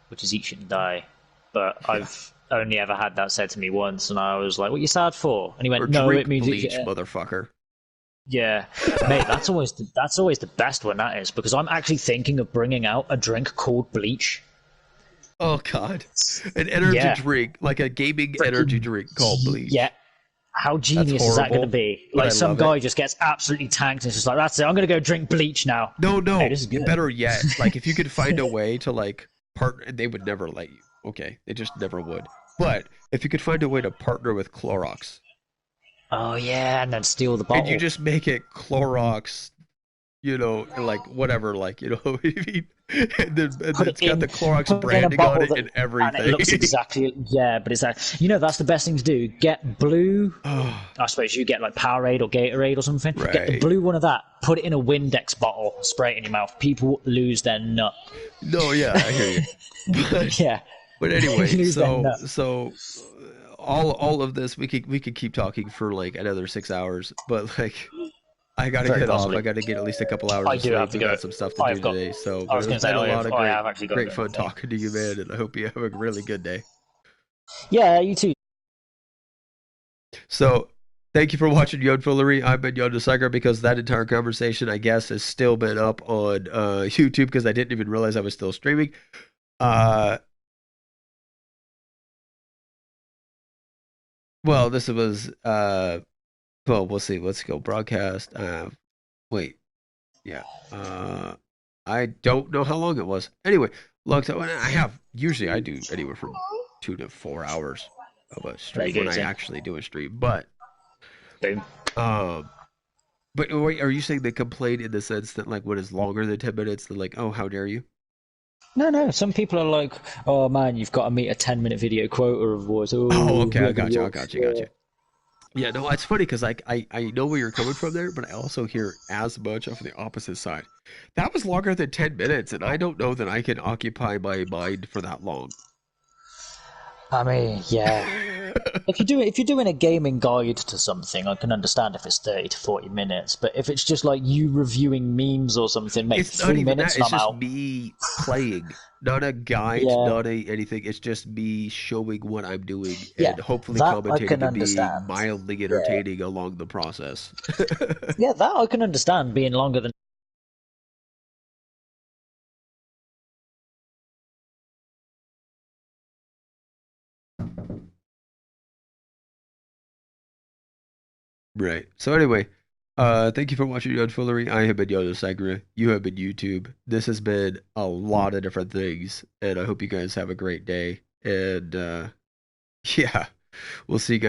which is eat shit and die, but Yeah. I've only ever had that said to me once, and I was like, "What you sad for?" And he Or went, "No, it drink means it." bleach, motherfucker. Yeah, mate, that's always the best one that is because I'm actually thinking of bringing out a drink called bleach. Oh God. An energy Yeah, drink, like a gaming energy freaking drink called bleach. yeah. How That's genius is that going to horrible, be? but Like I some love it. guy just gets absolutely tanked and it's just like, "That's it. I'm going to go drink bleach now." No, Hey, no. this is good. Better yet, like if you could find a way to like partner, they would never let you. Okay, they just never would. But if you could find a way to partner with Clorox, Oh yeah, and then steal the and you bottle. just make it Clorox and like whatever, like what I mean? And then Put it it's got in, the Clorox put it in a branding on bottle it that, and and it everything. looks exactly, yeah. But it's like, that's the best thing to do. Get blue. Oh, I suppose you get like Powerade or Gatorade or something. Get the right. blue one of that. Put it in a Windex bottle. Spray it in your mouth. People lose their nut. No, yeah, I hear you. But Yeah, but they anyway, lose their so nut. all of this we could keep talking for like another 6 hours, but like I gotta Very get off. I possibly. gotta get at least a couple hours I of do have sleep. to I go. got some stuff to do I've got. today. So, I but was it going was to say been a lot of I great have actually got to great go. fun Yeah. talking to you, man. And I hope you have a really good day. Yeah, you too. So, thank you for watching YonNfoolery. I've been YonNfoolery because that entire conversation, I guess, has still been up on YouTube because I didn't even realize I was still streaming. Uh, well, this was well, we'll see. Let's go broadcast. Wait, yeah. Uh, I don't know how long it was. Anyway, look, so I have usually I do anywhere from 2 to 4 hours of a There you stream go, when I Tim. actually do a stream. But Boom. um, but wait, are you saying they complain in the sense that like what is longer than 10 minutes? They're like, oh, how dare you? No, no. Some people are like, "Oh man, you've got to meet a 10-minute video quota, otherwise, Oh, oh, okay, I blah, blah, got you. I blah." got you. Got Yeah. you. Yeah, no, it's funny because I know where you're coming from there, but I also hear as much of the opposite side. That was longer than 10 minutes, and I don't know that I can occupy my mind for that long. I mean, yeah. If you're doing a gaming guide to something, I can understand if it's 30 to 40 minutes. But if it's just like you reviewing memes or something, mate, It's not three even minutes that. and It's I'm just out. me playing, not a guide, Yeah, not anything. It's just me showing what I'm doing yeah. and hopefully That I commentating can and being understand. mildly Yeah, entertaining along the process. yeah. That I can understand being longer than. Right. So anyway, thank you for watching YonNfoolery. I have been Yoda Sagura. You have been YouTube. This has been a lot of different things, and I hope you guys have a great day. And yeah, we'll see you guys.